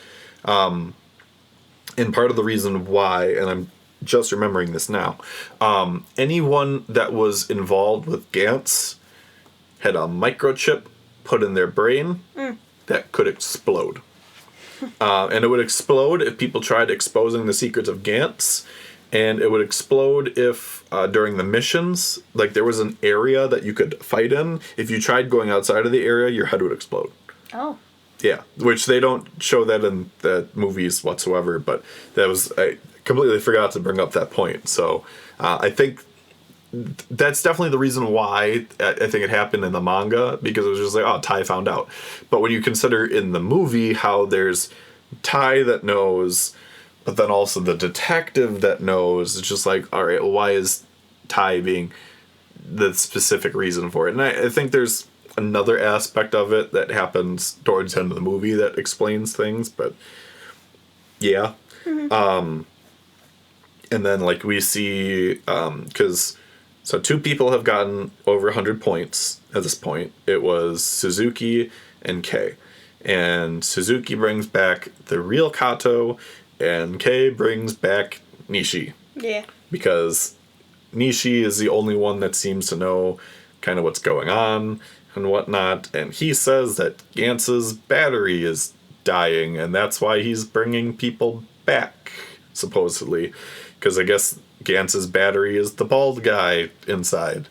A: And part of the reason why, and I'm just remembering this now, anyone that was involved with Gantz had a microchip put in their brain that could explode. And it would explode if people tried exposing the secrets of Gantz. And it would explode if, during the missions, like, there was an area that you could fight in. If you tried going outside of the area, your head would explode.
B: Oh.
A: Yeah, which they don't show that in the movies whatsoever, but that was, I completely forgot to bring up that point. So I think that's definitely the reason why I think it happened in the manga, because it was just like, oh, Tai found out. But when you consider in the movie how there's Tai that knows, but then also the detective that knows, it's just like, all right, well, why is Tai being the specific reason for it? And I think there's another aspect of it that happens towards the end of the movie that explains things, but yeah. Mm-hmm. And then, like, we see, because, so 2 people have gotten over 100 points at this point. It was Suzuki and Kei. And Suzuki brings back the real Kato, and Kei brings back Nishi.
B: Yeah.
A: Because Nishi is the only one that seems to know kind of what's going on and whatnot, and he says that Gantz's battery is dying, and that's why he's bringing people back, supposedly. Because I guess Gantz's battery is the bald guy inside,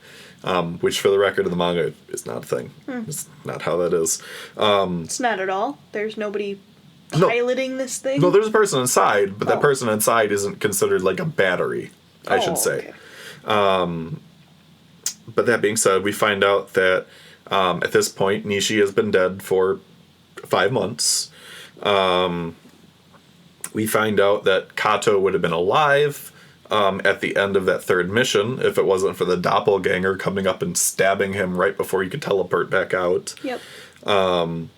A: which, for the record of the manga, is not a thing. It's not how that is.
B: It's not at all? There's nobody piloting this thing?
A: No, there's a person inside, but that person inside isn't considered, like, a battery, I should say. Okay. But that being said, we find out that at this point, Nishi has been dead for 5 months. We find out that Kato would have been alive at the end of that 3rd mission if it wasn't for the doppelganger coming up and stabbing him right before he could teleport back out.
B: Yep.
A: And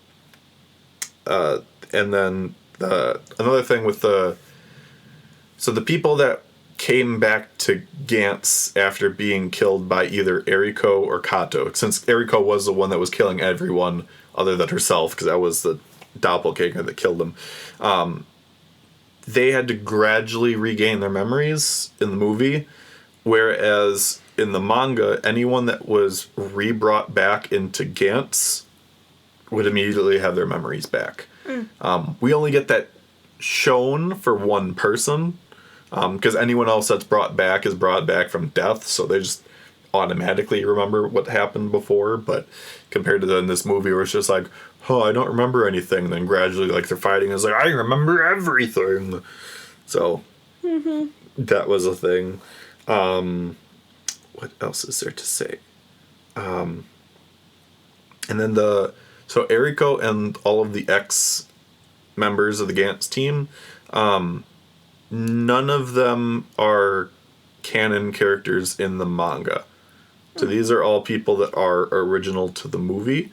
A: then another thing with the people that came back to Gantz after being killed by either Eriko or Kato, since Eriko was the one that was killing everyone other than herself, because that was the doppelganger that killed him. They had to gradually regain their memories in the movie, whereas in the manga, anyone that was re-brought back into Gantz would immediately have their memories back. We only get that shown for one person, because anyone else that's brought back is brought back from death, so they just automatically remember what happened before. But compared to in this movie where it's just like, oh, I don't remember anything, then gradually like they're fighting, it's like, I remember everything. So that was a thing. What else is there to say? And then so Eriko and all of the ex-members of the Gantz team, none of them are canon characters in the manga. So these are all people that are original to the movie.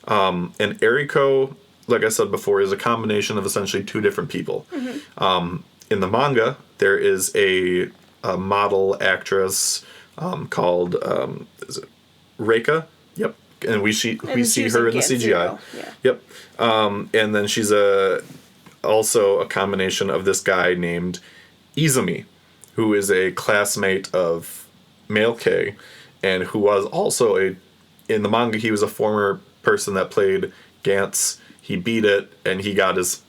A: And Eriko, like I said before, is a combination of essentially two different people. In the manga, there is a model actress called is it Reika? Yep. And we see her in the CGI.
B: Yeah.
A: Yep. And then she's also a combination of this guy named Izumi, who is a classmate of Male K, and who was also in the manga, he was a former person that played Gantz. He beat it, and he got his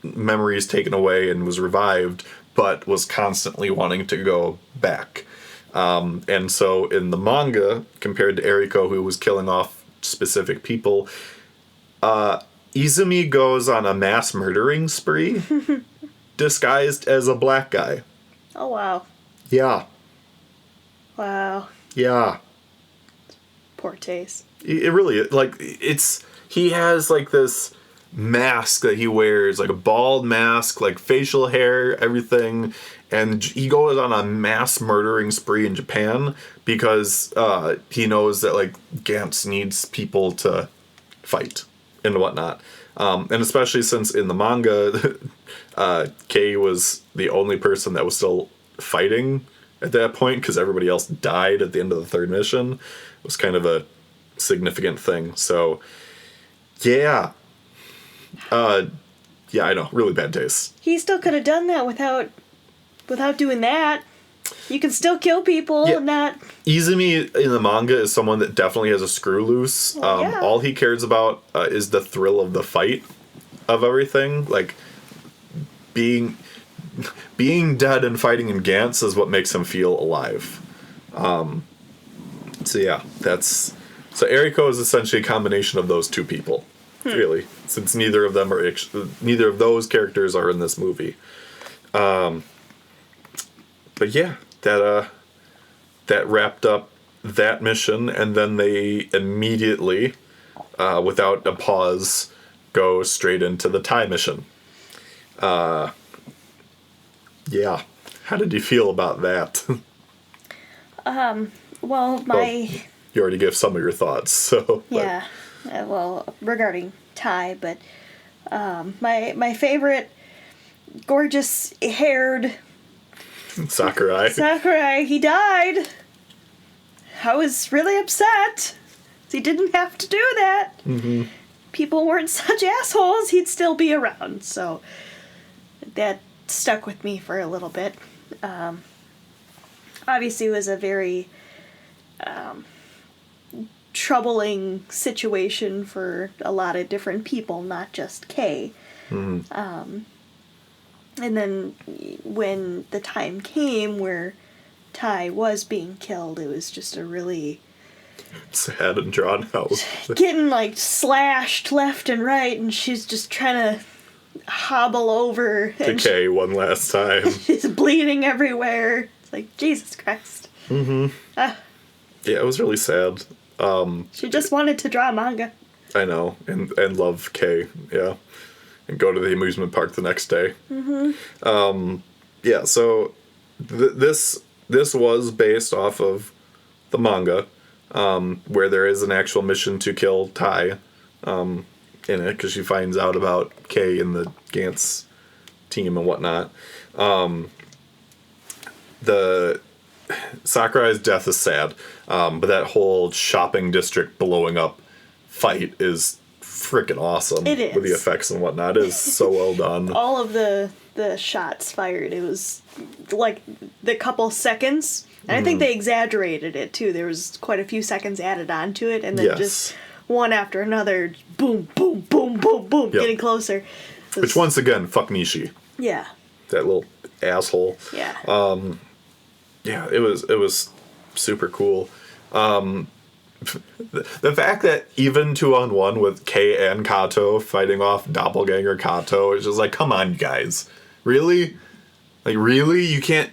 A: memories taken away and was revived, but was constantly wanting to go back. And so in the manga, compared to Eriko, who was killing off specific people, Izumi goes on a mass murdering spree disguised as a black guy.
B: Oh, wow.
A: Yeah.
B: Wow.
A: Yeah.
B: Poor taste.
A: It really, like, he has, like, this mask that he wears, like a bald mask, like facial hair, everything, and he goes on a mass murdering spree in Japan because he knows that, like, Gantz needs people to fight and whatnot. And especially since in the manga, Kei was the only person that was still fighting at that point because everybody else died at the end of the third mission. It was kind of a significant thing. So, yeah. Yeah, I know. Really bad taste.
B: He still could have done that without doing that. You can still kill people and not...
A: Izumi in the manga is someone that definitely has a screw loose.
B: Yeah.
A: All he cares about is the thrill of the fight of everything. Like, being dead and fighting in Gantz is what makes him feel alive. So yeah, so Eriko is essentially a combination of those two people, really, since neither of those characters are in this movie. But yeah, that wrapped up that mission, and then they immediately, without a pause, go straight into the Thai mission. Yeah. How did you feel about that?
B: Well,
A: you already gave some of your thoughts, so...
B: Yeah. Regarding Thai, but my favorite gorgeous-haired...
A: Sakurai,
B: he died. I was really upset. He didn't have to do that. Mm-hmm. People weren't such assholes, he'd still be around, so... That stuck with me for a little bit. Obviously, it was a very troubling situation for a lot of different people, not just Kay. Mm-hmm. And then when the time came where Ty was being killed, it was just a really...
A: sad and drawn out.
B: Getting, like, slashed left and right, and she's just trying to hobble over.
A: Decay one last time.
B: She's bleeding everywhere. It's like, Jesus Christ.
A: Mm-hmm. Yeah, it was really sad.
B: She just wanted to draw manga.
A: I know, and love Kay, yeah. And go to the amusement park the next day. Mm-hmm. Yeah, so this was based off of the manga, where there is an actual mission to kill Ty in it, because she finds out about Kay and the Gantz team and whatnot. the Sakurai's death is sad, but that whole shopping district blowing up fight is freaking awesome.
B: It is.
A: With the effects and whatnot. It is so well done.
B: All of the shots fired, it was like the couple seconds, and I think they exaggerated it too. There was quite a few seconds added onto it, and then just one after another, boom, boom, boom, boom, boom, getting closer.
A: Which, once again, fuck Nishi.
B: Yeah.
A: That little asshole.
B: Yeah.
A: Yeah, it was super cool. The fact that even 2-on-1 with Kei and Kato fighting off Doppelganger Kato is just like, come on, you guys. Really? Like, really? You can't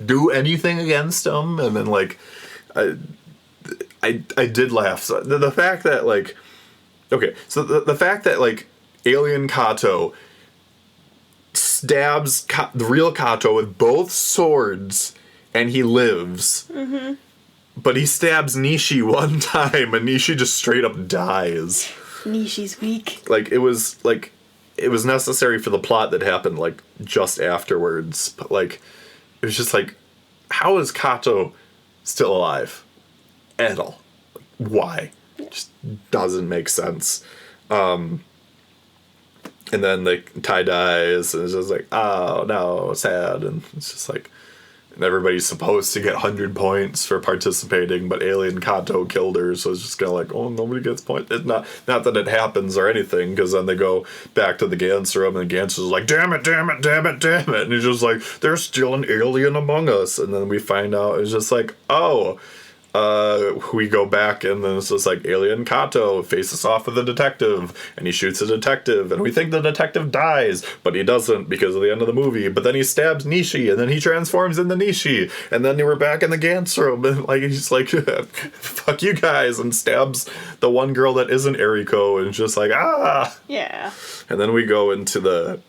A: do anything against him? And then, like, I did laugh. So the fact that, like... Okay, so the fact that, like, Alien Kato stabs the real Kato with both swords and he lives. Mm-hmm. But he stabs Nishi one time and Nishi just straight up dies.
B: Nishi's weak.
A: Like, it was necessary for the plot that happened, like, just afterwards. But, like, it was just like, how is Kato still alive? At all. Like, why? It just doesn't make sense. And then, like, Tai dies, and it's just like, oh, no, sad. And it's just like, and everybody's supposed to get 100 points for participating, but Alien Kato killed her, so it's just kind of like, oh, nobody gets points. It's not that it happens or anything, because then they go back to the Gantz room, and Gantz is like, damn it, damn it, damn it, damn it. And he's just like, there's still an alien among us. And then we find out, it's just like, oh, we go back, and then it's just like Alien Kato faces off with the detective, and he shoots the detective, and we think the detective dies, but he doesn't because of the end of the movie. But then he stabs Nishi, and then he transforms into Nishi, and then we're back in the Gantz room, and like he's like, fuck you guys, and stabs the one girl that isn't Eriko, and just like, ah.
B: Yeah.
A: And then we go into the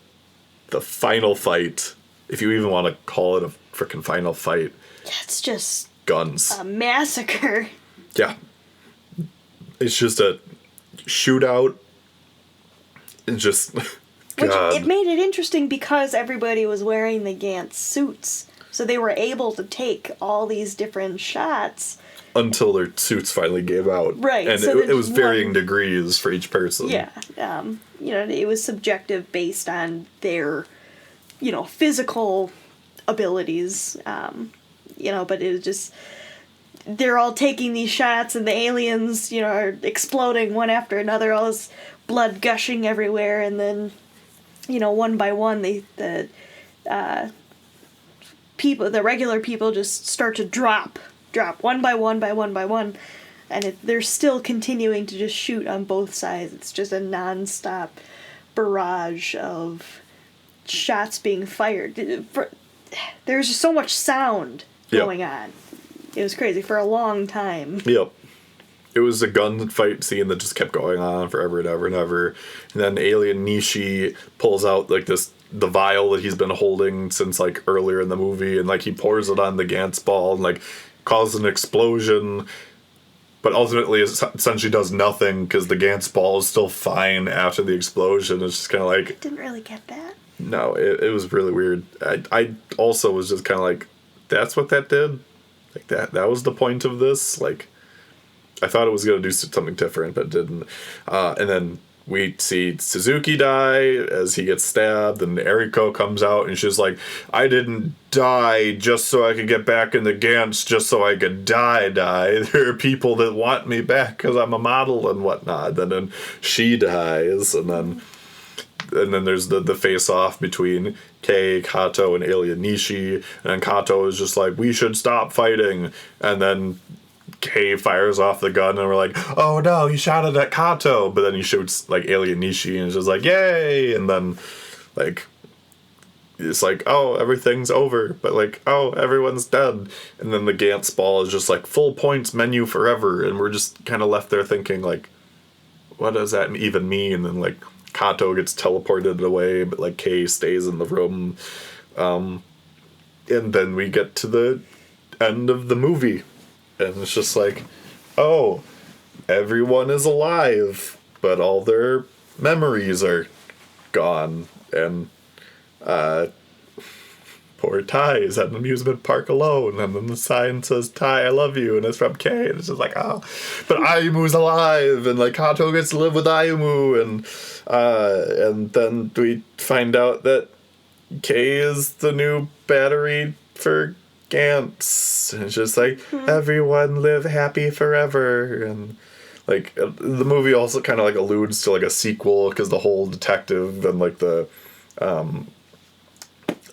A: final fight, if you even want to call it a freaking final fight.
B: It's just
A: guns.
B: a massacre.
A: Yeah. It's just a shootout. It's just...
B: Which, it made it interesting because everybody was wearing the Gantz suits. So they were able to take all these different shots.
A: Until their suits finally gave out.
B: Right.
A: And
B: so
A: it was varying degrees for each person.
B: Yeah. It was subjective based on their, physical abilities. But it was just, they're all taking these shots and the aliens, are exploding one after another, all this blood gushing everywhere, and then, one by one, the regular people just start to drop one by one by one by one, and they're still continuing to just shoot on both sides. It's just a non-stop barrage of shots being fired. There's just so much sound going on. It was crazy for a long time.
A: Yep. It was a gunfight scene that just kept going on forever and ever and ever. And then Alien Nishi pulls out like the vial that he's been holding since like earlier in the movie, and like he pours it on the Gantz ball and like causes an explosion, but ultimately essentially does nothing because the Gantz ball is still fine after the explosion. It's just kind of like...
B: I didn't really get that.
A: No, it was really weird. I also was just kind of like, that's what that did? Like, that was the point of this? Like, I thought it was going to do something different, but it didn't. And then we see Suzuki die as he gets stabbed, and Eriko comes out, and she's like, I didn't die just so I could get back in the Gantz, just so I could die. There are people that want me back because I'm a model and whatnot. And then she dies, and then there's the face-off between Kei, Kato, and Alien Nishi, and then Kato is just like, we should stop fighting, and then Kei fires off the gun, and we're like, oh no, he shot it at Kato, but then he shoots, like, Alien Nishi, and it's just like, yay, and then, like, it's like, oh, everything's over, but, like, oh, everyone's dead, and then the Gantz ball is just like, full points menu forever, and we're just kind of left there thinking, like, what does that even mean? And then, like, Kato gets teleported away, but like Kei stays in the room. And then we get to the end of the movie. And it's just like, oh, everyone is alive, but all their memories are gone. And poor Ty is at an amusement park alone, and then the sign says, Ty, I love you, and it's from Kay, and it's just like, oh, but Ayumu's alive, and like Kato gets to live with Ayumu, and then we find out that Kay is the new battery for Gantz, and it's just like, everyone live happy forever, and like the movie also kind of like alludes to like a sequel, because the whole detective and like the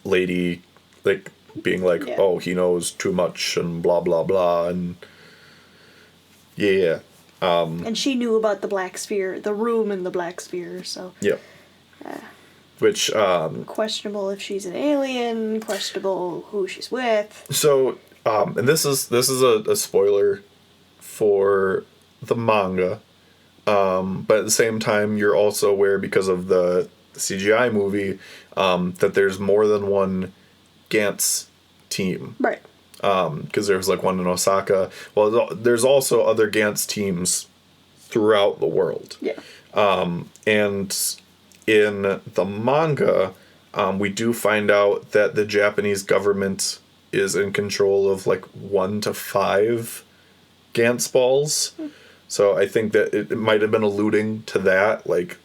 A: lady like being like, oh, he knows too much and blah blah blah, and
B: and she knew about the Black Sphere, the room in the Black Sphere, so
A: which
B: questionable if she's an alien, questionable who she's with.
A: So and this is a spoiler for the manga, but at the same time you're also aware, because of the CGI movie, that there's more than one Gantz team.
B: Right.
A: Because there's like one in Osaka. Well, there's also other Gantz teams throughout the world.
B: Yeah.
A: And in the manga, we do find out that the Japanese government is in control of like 1 to 5 Gantz balls. So I think that it might have been alluding to that, like,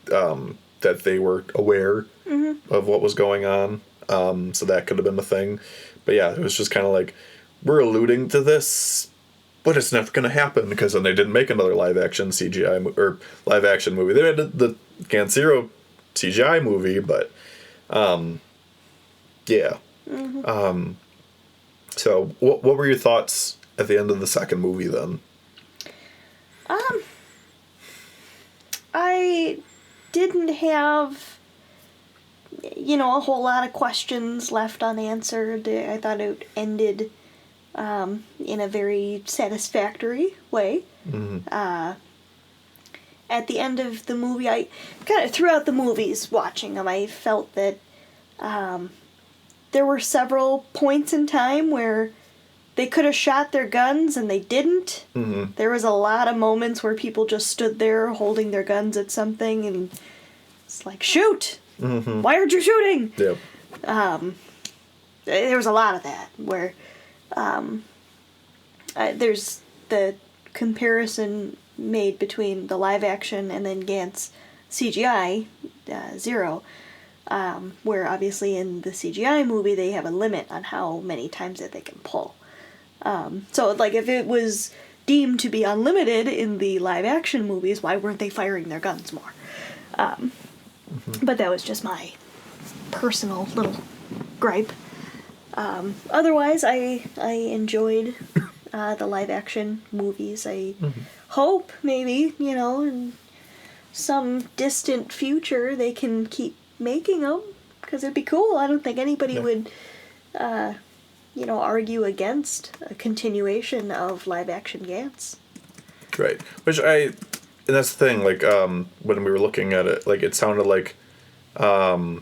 A: that they were aware of what was going on. So that could have been the thing. But yeah, it was just kind of like, we're alluding to this, but it's never going to happen, because then they didn't make another live-action CGI or live-action movie. They had the Gantz Zero CGI movie, but yeah. So what were your thoughts at the end of the second movie then?
B: I didn't have, a whole lot of questions left unanswered. I thought it ended in a very satisfactory way. At the end of the movie, I kind of, throughout the movies, watching them, I felt that there were several points in time where they could have shot their guns and they didn't. There was a lot of moments where people just stood there holding their guns at something, and it's like, shoot! Why aren't you shooting?
A: Yep.
B: There was a lot of that, where there's the comparison made between the live action and then Gantz CGI Zero, where obviously in the CGI movie they have a limit on how many times that they can pull. So like, if it was deemed to be unlimited in the live action movies, why weren't they firing their guns more? But that was just my personal little gripe. Otherwise, I enjoyed the live action movies. I hope maybe, in some distant future they can keep making them, because it'd be cool. I don't think anybody would, argue against a continuation of live action Gantz.
A: Right. And that's the thing, like, when we were looking at it, like, it sounded like, I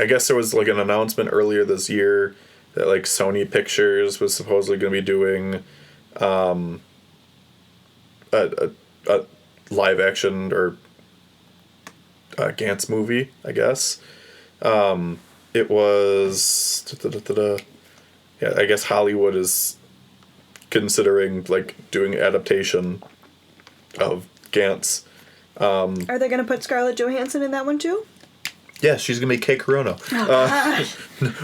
A: guess there was, like, an announcement earlier this year that, like, Sony Pictures was supposedly going to be doing, a live action or Gantz movie, I guess. It was, yeah, I guess Hollywood is considering, like, doing adaptation of Gantz.
B: Are they going to put Scarlett Johansson in that one too?
A: Yeah, she's gonna be Kei Kurono.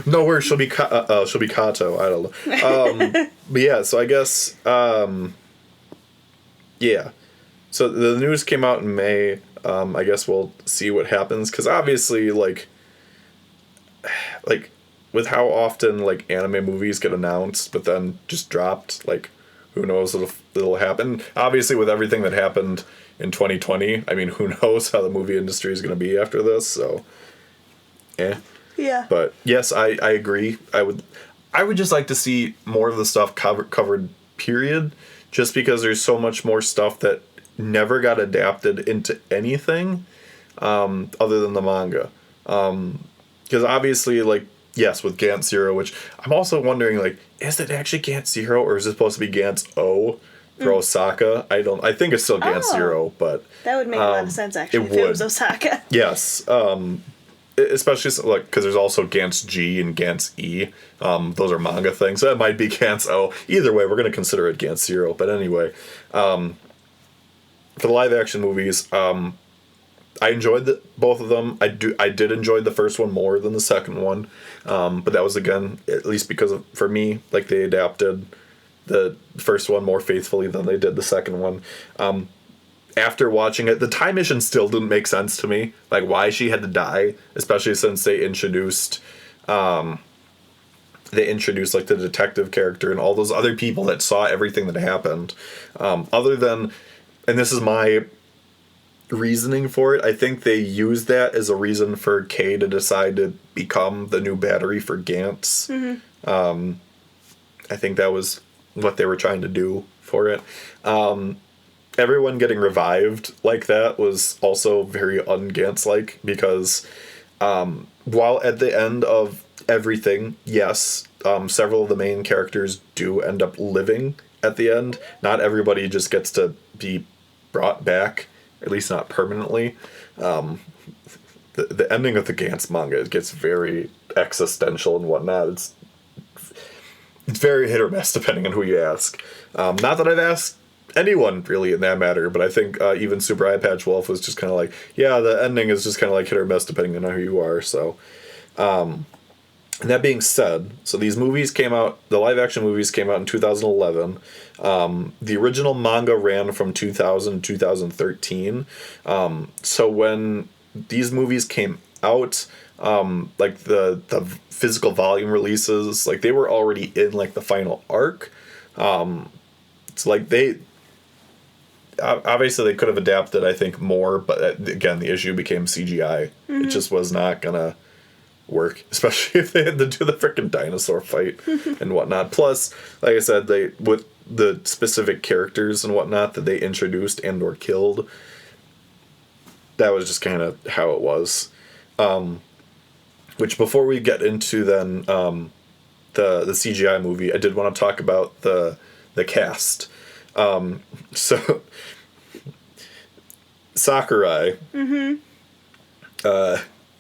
A: No, where she'll be Kato. I don't know. But yeah, so I guess yeah. So the news came out in May. I guess we'll see what happens, because obviously, like with how often like anime movies get announced but then just dropped, like, who knows if it'll happen. Obviously, with everything that happened in 2020, I mean, who knows how the movie industry is going to be after this, so yeah. But yes, I agree. I would just like to see more of the stuff covered, period, just because there's so much more stuff that never got adapted into anything other than the manga. Because obviously, like, yes, with Gantz Zero, which I'm also wondering, like, is it actually Gantz Zero, or is it supposed to be Gantz O for Osaka? I think it's still Gantz Zero, but
B: that would make a lot of sense, actually, if it was Osaka.
A: Yes. especially like because there's also Gantz G and Gantz E. Those are manga things. So that might be Gantz O. Either way, we're going to consider it Gantz 0. But anyway, for the live action movies, I enjoyed both of them. I did enjoy the first one more than the second one, but that was, again, at least because for me, like, they adapted the first one more faithfully than they did the second one. After watching it, the time mission still didn't make sense to me, like why she had to die, especially since they introduced like the detective character and all those other people that saw everything that happened. Other than, and this is my reasoning for it, I think they used that as a reason for Kay to decide to become the new battery for Gantz. Mm-hmm. I think that was what they were trying to do for it. Everyone getting revived like that was also very un-Gantz-like, because while at the end of everything, yes, several of the main characters do end up living at the end. Not everybody just gets to be brought back, at least not permanently. The ending of the Gantz manga, it gets very existential and whatnot. It's very hit or miss depending on who you ask. Not that I've asked anyone really in that matter, but I think even Super Eye Patch Wolf was just kind of like, yeah, the ending is just kind of like hit or miss depending on who you are. So, and that being said, so these movies came out, the live action movies came out in 2011. The original manga ran from 2000 to 2013. So when these movies came out, like the physical volume releases, like they were already in like the final arc. It's like they obviously they could have adapted, I think, more, but again, the issue became CGI. Mm-hmm. It just was not gonna work, especially if they had to do the frickin' dinosaur fight and whatnot. Plus, like I said, they with the specific characters and whatnot that they introduced and or killed, that was just kind of how it was. Which, before we get into then the CGI movie, I did want to talk about the cast. So Sakurai,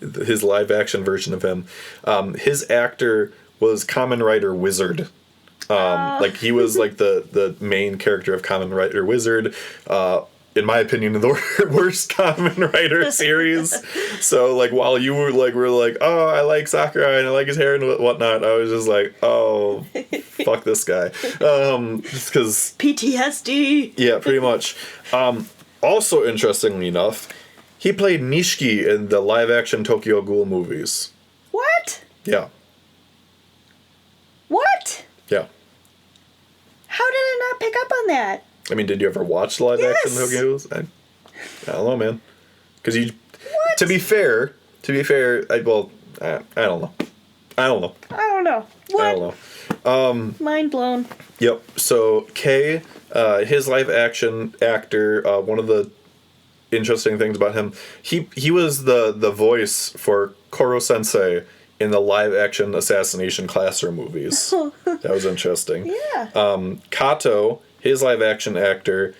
A: his live action version of him, his actor was Kamen Rider Wizard. Like he was like the main character of Kamen Rider Wizard. In my opinion, the worst Kamen Rider series. So, like, while you were like, oh, I like Sakurai and I like his hair and whatnot, I was just like, oh, fuck this guy. Just because
B: PTSD.
A: Yeah, pretty much. Also, interestingly enough, he played Nishiki in the live-action Tokyo Ghoul movies.
B: What?
A: Yeah.
B: What?
A: Yeah.
B: How did I not pick up on that?
A: I mean, did you ever watch live action Tokyo Ghouls? I don't know, man. Because you,
B: what?
A: To be fair, I don't know.
B: What?
A: I don't know.
B: Mind blown.
A: Yep. So Kay, his live action actor, one of the interesting things about him, he was the voice for Koro Sensei in the live action Assassination Classroom movies. That was interesting.
B: Yeah.
A: Kato, his live action actor,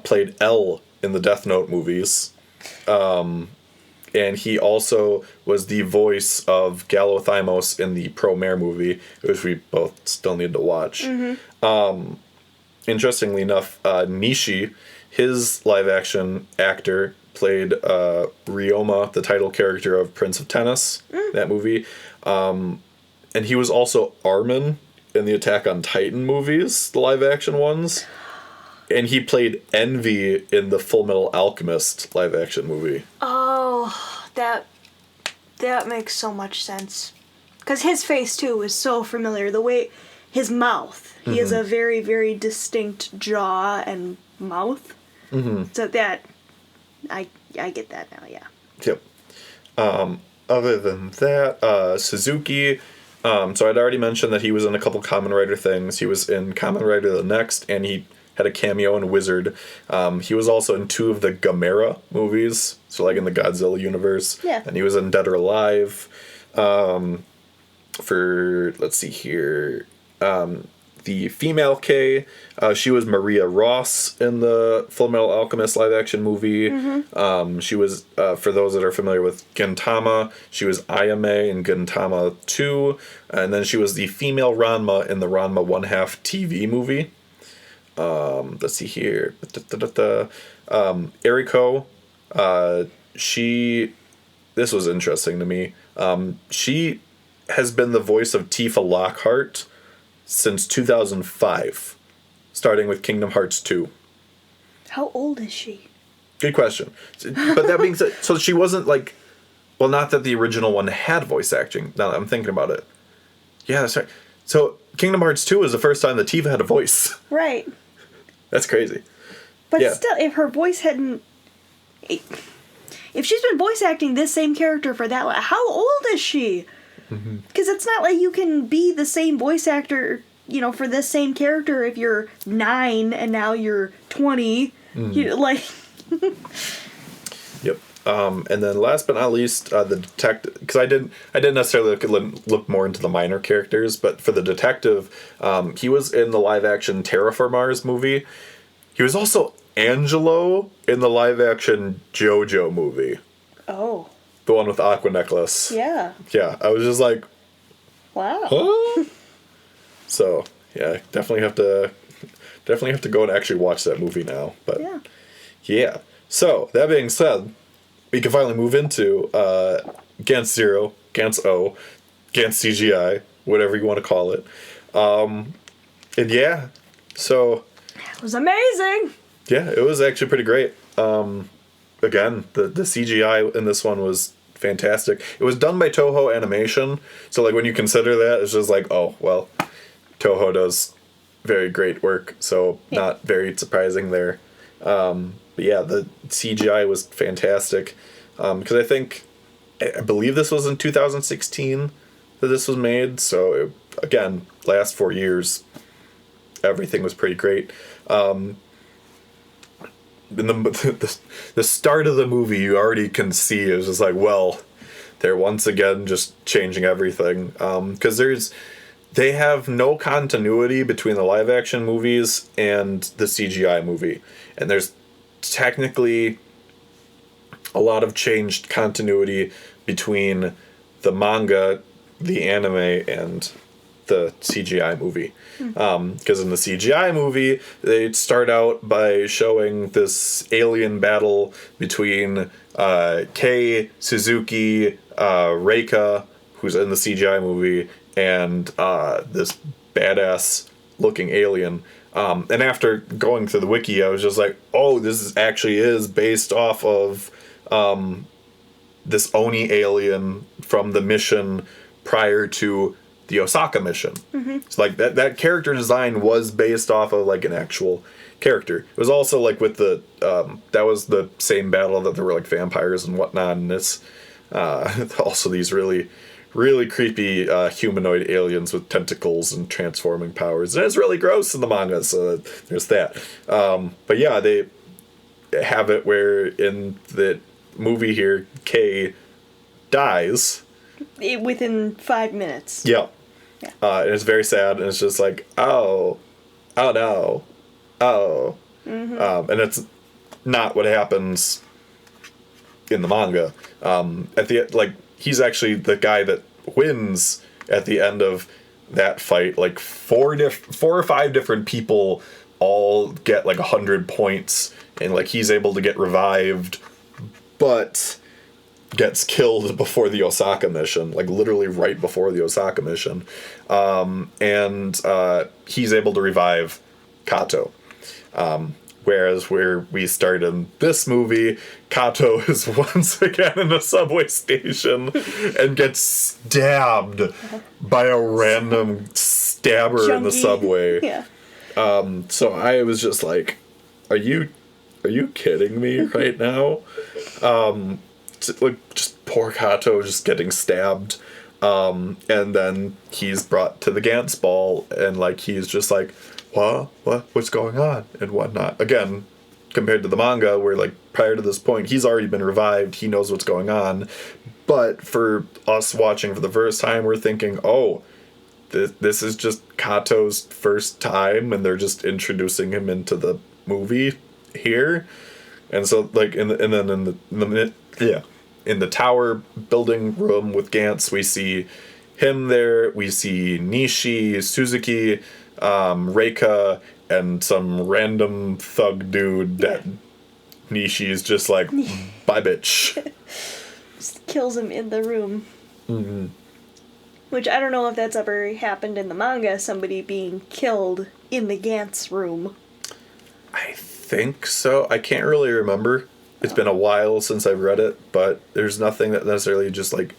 A: played L in the Death Note movies. And he also was the voice of Gallo-Thymos in the Pro Mare movie, which we both still need to watch. Mm-hmm. Interestingly enough, Nishi, his live action actor, played Ryoma, the title character of Prince of Tennis, that movie. And he was also Armin in the Attack on Titan movies, the live action ones. And he played Envy in the Full Metal Alchemist live action movie.
B: Oh, that makes so much sense. Because his face, too, is so familiar. The way, his mouth. He has a very, very distinct jaw and mouth. Mm-hmm. So that, I get that now, yeah.
A: Yep. Other than that, Suzuki, so I'd already mentioned that he was in a couple Kamen Rider things. He was in Kamen Rider The Next, and he had a cameo in Wizard. He was also in 2 of the Gamera movies, so like in the Godzilla universe.
B: Yeah.
A: And he was in Dead or Alive. For, let's see here, the female K. She was Maria Ross in the Fullmetal Alchemist live-action movie. She was, for those that are familiar with Gintama, she was Ayame in Gintama 2. And then she was the female Ranma in the Ranma 1/2 TV movie. Let's see here. Eriko, this was interesting to me. She has been the voice of Tifa Lockhart since 2005, starting with Kingdom Hearts 2.
B: How old is she?
A: Good question. But that being said, so she wasn't like, well, not that the original one had voice acting. Now that I'm thinking about it. Yeah, that's right. So Kingdom Hearts 2 was the first time that Tifa had a voice.
B: Right.
A: That's crazy.
B: But
A: yeah.
B: Still, if her voice hadn't... If she's been voice acting this same character for that long, how old is she? Because it's not like you can be the same voice actor, for this same character if you're 9 and now you're 20.
A: Yep. And then last but not least, the detective, because I didn't necessarily look more into the minor characters, but for the detective, he was in the live-action Terraformars movie. He was also Angelo in the live-action JoJo movie. Oh. The one with Aqua Necklace.
B: Yeah.
A: Yeah, I was just like,
B: wow.
A: Huh? So, yeah, definitely have to go and actually watch that movie now. But yeah. So, that being said, we can finally move into Gantz 0, Gantz O, Gantz CGI, whatever you want to call it. And yeah, so...
B: It was amazing!
A: Yeah, it was actually pretty great. Again, the CGI in this one was fantastic. It was done by Toho Animation, so like when you consider that, it's just like, oh, well, Toho does very great work, so not very surprising there. But yeah, the CGI was fantastic. Because I believe this was in 2016 that this was made, so again, last 4 years, everything was pretty great. The start of the movie, you already can see is just like, well, they're once again just changing everything. Because they have no continuity between the live action movies and the CGI movie. And there's technically a lot of changed continuity between the manga, the anime, and the CGI movie. Because in the CGI movie, they start out by showing this alien battle between Kei, Suzuki, Reika, who's in the CGI movie, and this badass looking alien. And after going through the wiki, I was just like, oh, this actually is based off of this Oni alien from the mission prior to the Osaka mission. So like that character design was based off of like an actual character. It was also like with the that was the same battle that there were like vampires and whatnot, and it's also these really creepy humanoid aliens with tentacles and transforming powers, and it's really gross in the manga, so there's that. But yeah, they have it where in the movie here, Kei dies
B: within 5 minutes.
A: Yeah. And it's very sad, and it's just like, oh no, and it's not what happens in the manga. At the like, he's actually the guy that wins at the end of that fight. Like 4 or 5 different people all get like 100 points, and like he's able to get revived, but gets killed before the Osaka mission, like literally right before the Osaka mission. And he's able to revive Kato. Whereas where we start in this movie, Kato is once again in a subway station and gets stabbed by a random stabber in the subway.
B: Yeah.
A: So I was just like, are you kidding me right now? Like, just poor Kato just getting stabbed. And then he's brought to the Gantz ball, and like he's just like, what's going on and whatnot. Again, compared to the manga, where like prior to this point he's already been revived, he knows what's going on. But for us watching for the first time, we're thinking, oh, this is just Kato's first time, and they're just introducing him into the movie here. And so, like, in the tower building room with Gantz, we see him there. We see Nishi, Suzuki, Reika, and some random thug dude that Nishi is just like, bye, bitch.
B: Just kills him in the room.
A: Mm-hmm.
B: Which I don't know if that's ever happened in the manga, somebody being killed in the Gantz room.
A: I think so. I can't really remember. It's been a while since I've read it, but there's nothing that necessarily just like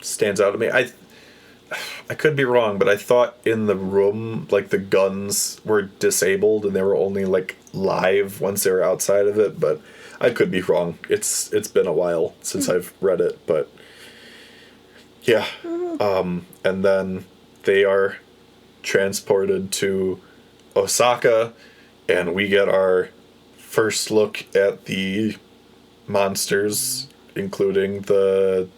A: stands out to me. I could be wrong, but I thought in the room, like, the guns were disabled and they were only like live once they were outside of it, but I could be wrong. It's been a while since I've read it, but yeah. And then they are transported to Osaka, and we get our first look at the monsters, including the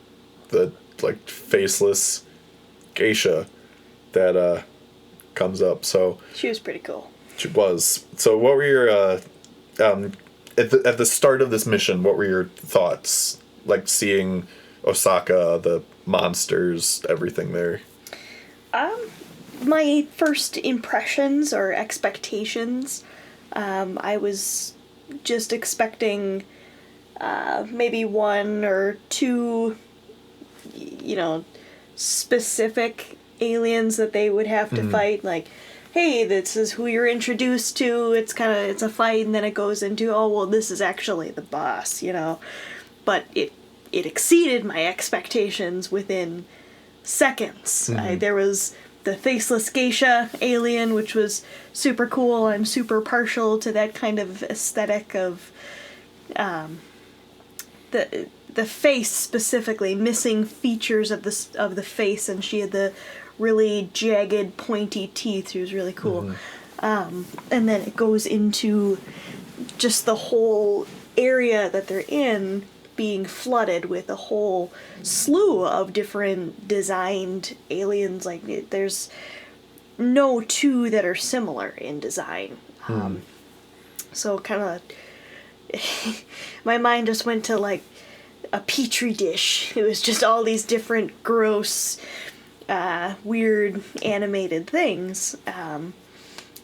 A: like faceless geisha that comes up. So
B: she was pretty cool.
A: She was. So what were your at the start of this mission, what were your thoughts? Like seeing Osaka, the monsters, everything there.
B: My first impressions or expectations, I was just expecting maybe one or two, specific aliens that they would have to fight. Like, hey, this is who you're introduced to. It's a fight, and then it goes into, oh, well, this is actually the boss, But it exceeded my expectations within seconds. There was the faceless geisha alien, which was super cool. I'm super partial to that kind of aesthetic of the face specifically, missing features of the face, and she had the really jagged, pointy teeth. It was really cool. And then it goes into just the whole area that they're in being flooded with a whole slew of different designed aliens. Like, there's no two that are similar in design. So kind of my mind just went to like a petri dish. It was just all these different gross, weird animated things.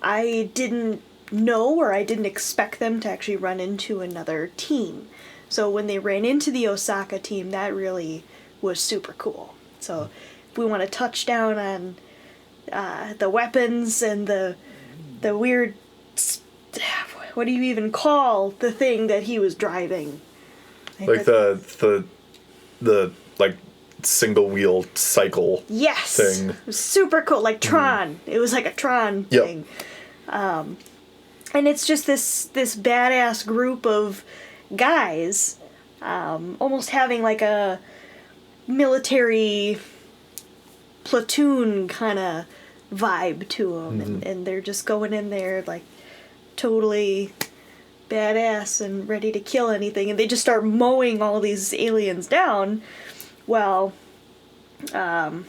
B: I didn't know, or I didn't expect them to actually run into another team. So when they ran into the Osaka team, that really was super cool. So if we want to touch down on the weapons and the weird, what do you even call the thing that he was driving?
A: Like the like single wheel cycle.
B: Yes,
A: thing.
B: It was super cool, like Tron. It was like a Tron thing. And it's just this badass group of guys, almost having like a military platoon kind of vibe to them, and they're just going in there like totally badass and ready to kill anything, and they just start mowing all these aliens down. Well, the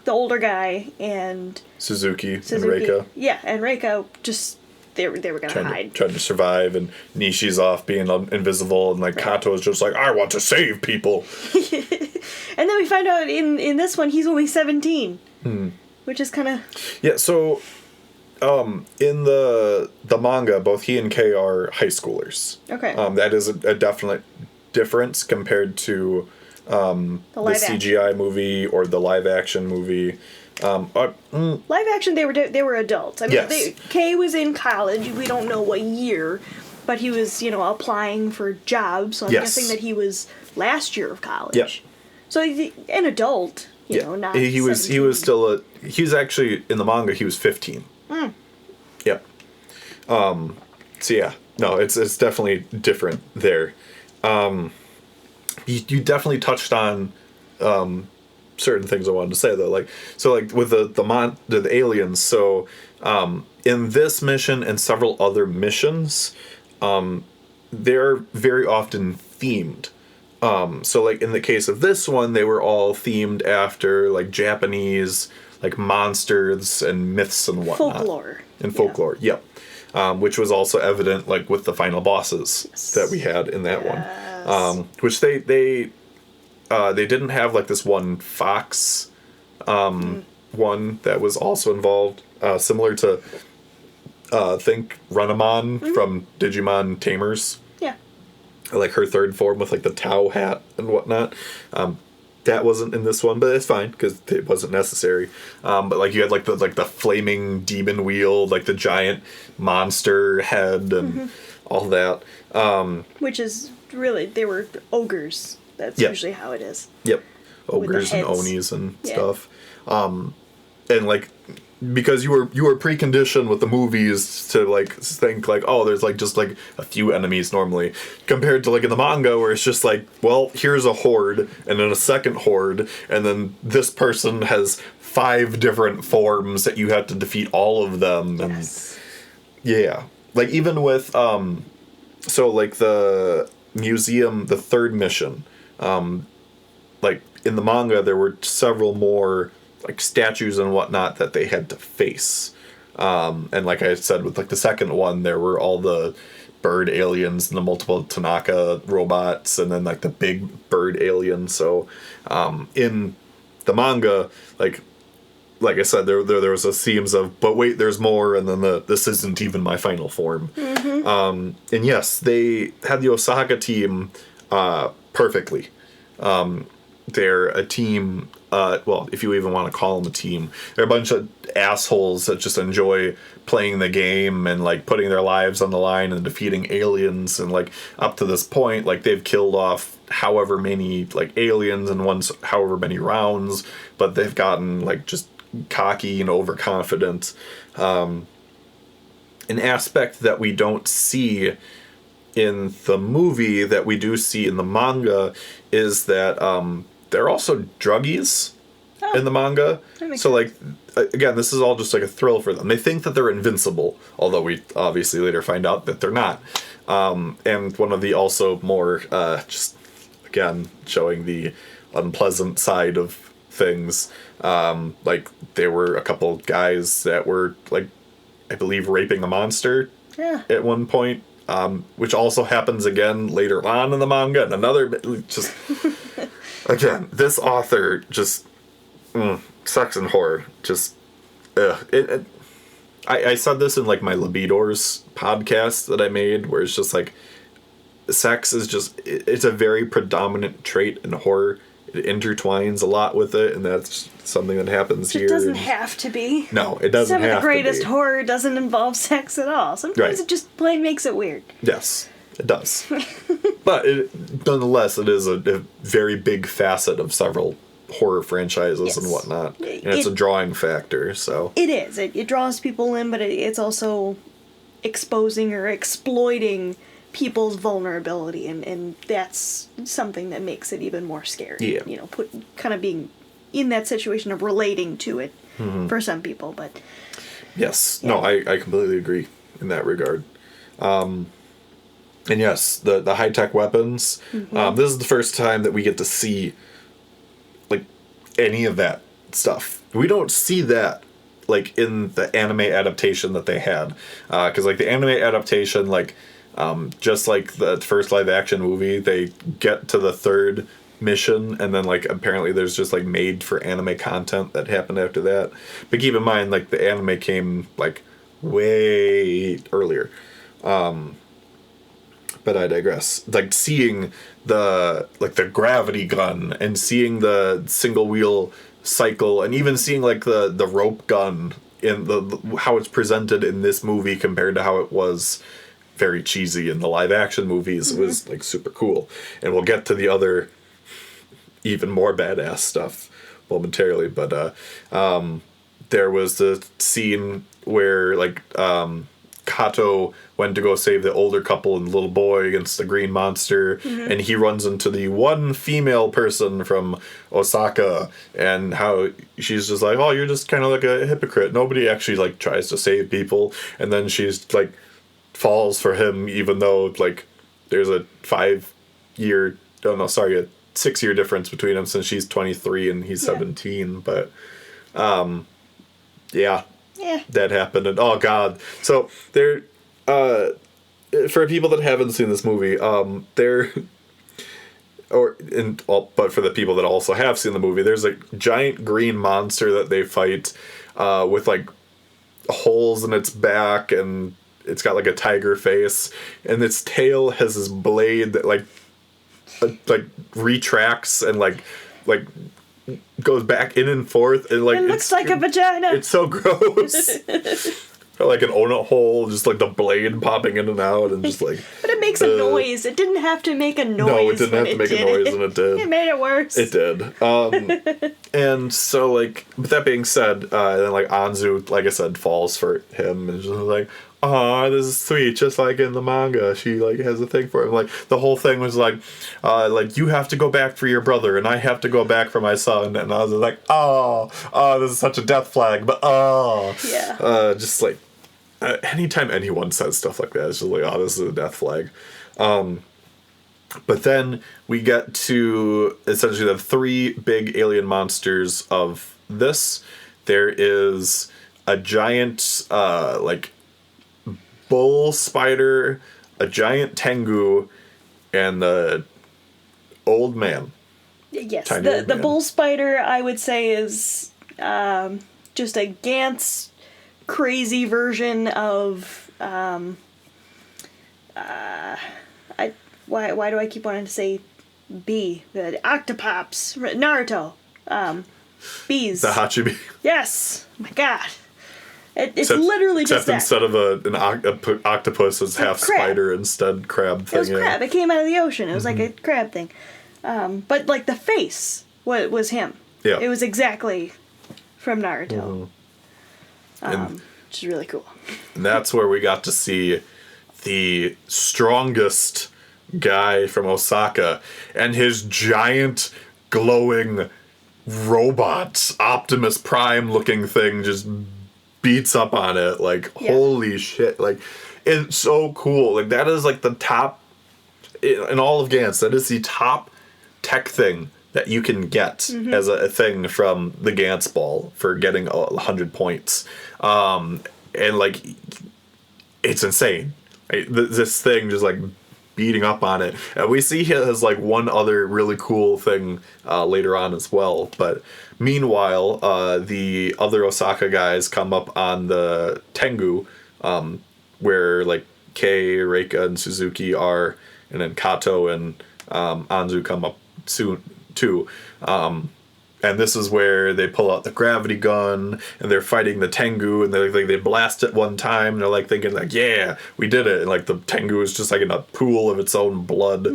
B: older guy and
A: Suzuki and Reika.
B: Yeah, and Reika just they were gonna hide.
A: Trying to survive, and Nishi's off being invisible, and like Kato is just like, I want to save people.
B: And then we find out in this one he's only 17, which is kind of
A: So, in the manga, both he and Kei are high schoolers.
B: Okay.
A: That is a definite difference compared to the CGI movie or the live action movie.
B: Live action, they were adults. I mean,
A: yes.
B: Kei was in college. We don't know what year, but he was applying for jobs. So I'm guessing that he was last year of college.
A: Yeah.
B: So he's an adult. Not
A: he was
B: 17.
A: he was actually in the manga he was 15. Yep. So yeah, no, it's definitely different there. You definitely touched on certain things I wanted to say though, like with the aliens. So in this mission and several other missions, they're very often themed. So, like, in the case of this one, they were all themed after, like, Japanese, like, monsters and myths and whatnot.
B: Folklore.
A: And folklore, yep. Which was also evident, like, with the final bosses that we had in that one. Which they didn't have, like, this one fox one that was also involved, similar to, think, Runamon from Digimon Tamers.
B: Yeah.
A: Like her third form with like the Tau hat and whatnot. That wasn't in this one, but it's fine because it wasn't necessary. But like you had like the flaming demon wheel, like the giant monster head and all that.
B: Which is really, they were ogres. That's usually how it is.
A: Yep. Ogres and Onis and stuff. And like, because you were preconditioned with the movies to like think like, oh, there's like just like a few enemies normally, compared to like in the manga where it's just like, well, here's a horde and then a second horde and then this person has 5 different forms that you have to defeat all of them.
B: Yes.
A: And yeah, like even with so like the museum, the third mission, like in the manga there were several more like statues and whatnot that they had to face. And like I said, with like the second one, there were all the bird aliens and the multiple Tanaka robots and then like the big bird alien. So in the manga, like I said, there was a themes of, but wait, there's more, and then this isn't even my final form. And yes, they had the Osaka team perfectly. They're a team, well, if you even want to call them a team. They're a bunch of assholes that just enjoy playing the game and, like, putting their lives on the line and defeating aliens. And, like, up to this point, like, they've killed off however many, like, aliens in however many rounds. But they've gotten, like, just cocky and overconfident. An aspect that we don't see in the movie that we do see in the manga is that they're also druggies in the manga. So like again, this is all just like a thrill for them. They think that they're invincible, although we obviously later find out that they're not. And one of the also more just again showing the unpleasant side of things, like there were a couple guys that were like, I believe, raping a monster at one point. Which also happens again later on in the manga, and another just again, this author just sex and horror just I said this in like my Libidors podcast that I made, where it's just like sex is just it's a very predominant trait in horror. It intertwines a lot with it, and that's something that happens here.
B: It doesn't have to be.
A: No, it doesn't have to be. Some of the
B: greatest horror doesn't involve sex at all. Sometimes it just plain makes it weird.
A: Yes, it does. But nonetheless, it is a very big facet of several horror franchises and whatnot. And it's a drawing factor, so... It
B: is. It draws people in, but it's also exposing or exploiting people's vulnerability, and that's something that makes it even more scary.
A: Yeah.
B: You know, kind of being in that situation of relating to it for some people, but...
A: Yes. Yeah. No, I completely agree in that regard. And yes, the high-tech weapons, this is the first time that we get to see, like, any of that stuff. We don't see that, like, in the anime adaptation that they had. Because, like, the anime adaptation, like... just like the first live action movie, they get to the third mission and then like apparently there's just like made for anime content that happened after that. But keep in mind, like the anime came like way earlier. But I digress. Like seeing the gravity gun and seeing the single wheel cycle and even seeing like the rope gun in the how it's presented in this movie compared to how it was very cheesy in the live action movies was like super cool. And we'll get to the other even more badass stuff momentarily, but there was the scene where like Kato went to go save the older couple and little boy against the green monster, and he runs into the one female person from Osaka, and how she's just like, oh, you're just kind of like a hypocrite. Nobody actually like tries to save people. And then she's like falls for him, even though like there's a 5-year oh no, sorry, a 6-year difference between them since she's 23 and he's 17. But, yeah, that happened. And oh god, so there, for people that haven't seen this movie, but for the people that also have seen the movie, there's a giant green monster that they fight, with like holes in its back, and it's got like a tiger face, and its tail has this blade that like retracts and like goes back in and forth, and like
B: it looks like a vagina.
A: It's so gross. Like an donut hole, just like the blade popping in and out, and just like.
B: But it makes a noise. It didn't have to make a noise.
A: No, it didn't have to make a noise, and it did.
B: It made it worse.
A: It did. And so, like, with that being said, then like Anzu, like I said, falls for him, and just like, "Aw, this is sweet," just like in the manga. She like has a thing for him. Like the whole thing was like you have to go back for your brother, and I have to go back for my son, and I was like, "Oh, this is such a death flag," but just like. Anytime anyone says stuff like that, it's just like, oh, this is a death flag. But then we get to essentially the 3 big alien monsters of this. There is a giant, like, bull spider, a giant tengu, and the old man.
B: Yes, the bull spider, I would say, is just a Gantz crazy version of why do I keep wanting to say bee? The Octopops, Naruto, bees.
A: The Hachibi.
B: Yes, oh my god, it's literally just that.
A: Except instead of an octopus, it's half crab. Spider instead crab thing.
B: It was crab. It came out of the ocean. It was like a crab thing, but like the face was him.
A: Yeah,
B: it was exactly from Naruto. Which is really cool.
A: And that's where we got to see the strongest guy from Osaka and his giant glowing robot Optimus Prime looking thing just beats up on it. Like, holy shit. Like, it's so cool. Like, that is like the top in all of Gantz. That is the top tech thing that you can get as a thing from the Gantz ball for getting 100 points. And like, it's insane. Right? This thing just like beating up on it. And we see he has like one other really cool thing later on as well. But meanwhile, the other Osaka guys come up on the Tengu, where like Kei, Reika, and Suzuki are, and then Kato and Anzu come up soon too. And this is where they pull out the gravity gun, and they're fighting the Tengu, and they blast it one time, and they're like thinking like, yeah, we did it, and like the Tengu is just like in a pool of its own blood.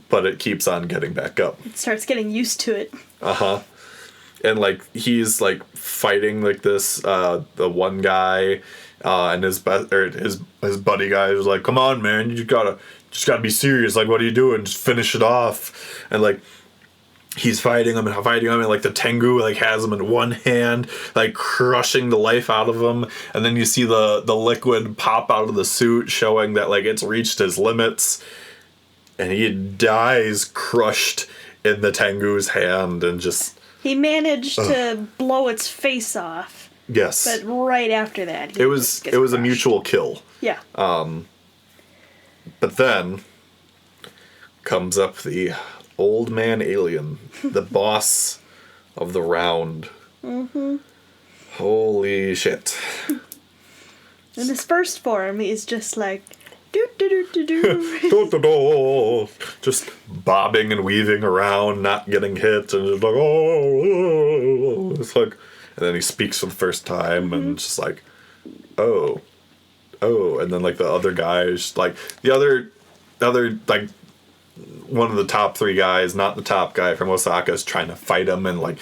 A: But it keeps on getting back up. It
B: starts getting used to it.
A: And like he's like fighting like this the one guy, and his buddy guy was like, come on man, you just gotta be serious, like what are you doing, just finish it off. And like he's fighting him, and like the Tengu like has him in one hand, like crushing the life out of him, and then you see the liquid pop out of the suit, showing that like it's reached his limits, and he dies crushed in the Tengu's hand, and just
B: he managed to blow its face off.
A: Yes,
B: but right after that,
A: it was a mutual kill.
B: Yeah.
A: But then comes up the old man alien, the boss of the round. Holy shit.
B: In his first form, he's just like,
A: just bobbing and weaving around, not getting hit, and just like, oh, it's like, and then he speaks for the first time, and it's just like, oh, and then like the other guys, like the other like one of the top 3 guys, not the top guy from Osaka, is trying to fight him, and like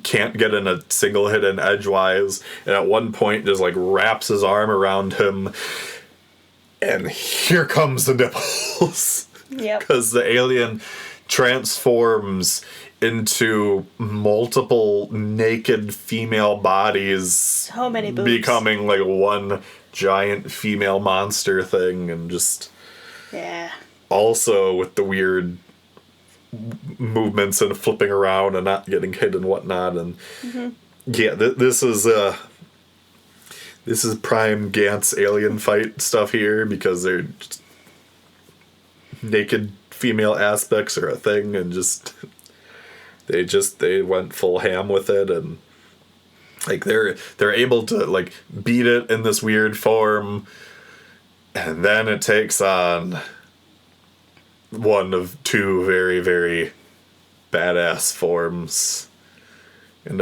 A: can't get in a single hit in edgewise, and at one point just like wraps his arm around him, and here comes the nipples.
B: Yep.
A: Because the alien transforms into multiple naked female bodies,
B: so many boobs,
A: becoming like one giant female monster thing, and just also with the weird movements and flipping around and not getting hit and whatnot. And yeah, this is prime Gantz alien fight stuff here, because they're just naked female aspects are a thing, and they went full ham with it, and like they're able to like beat it in this weird form, and then it takes on one of two very, very badass forms. And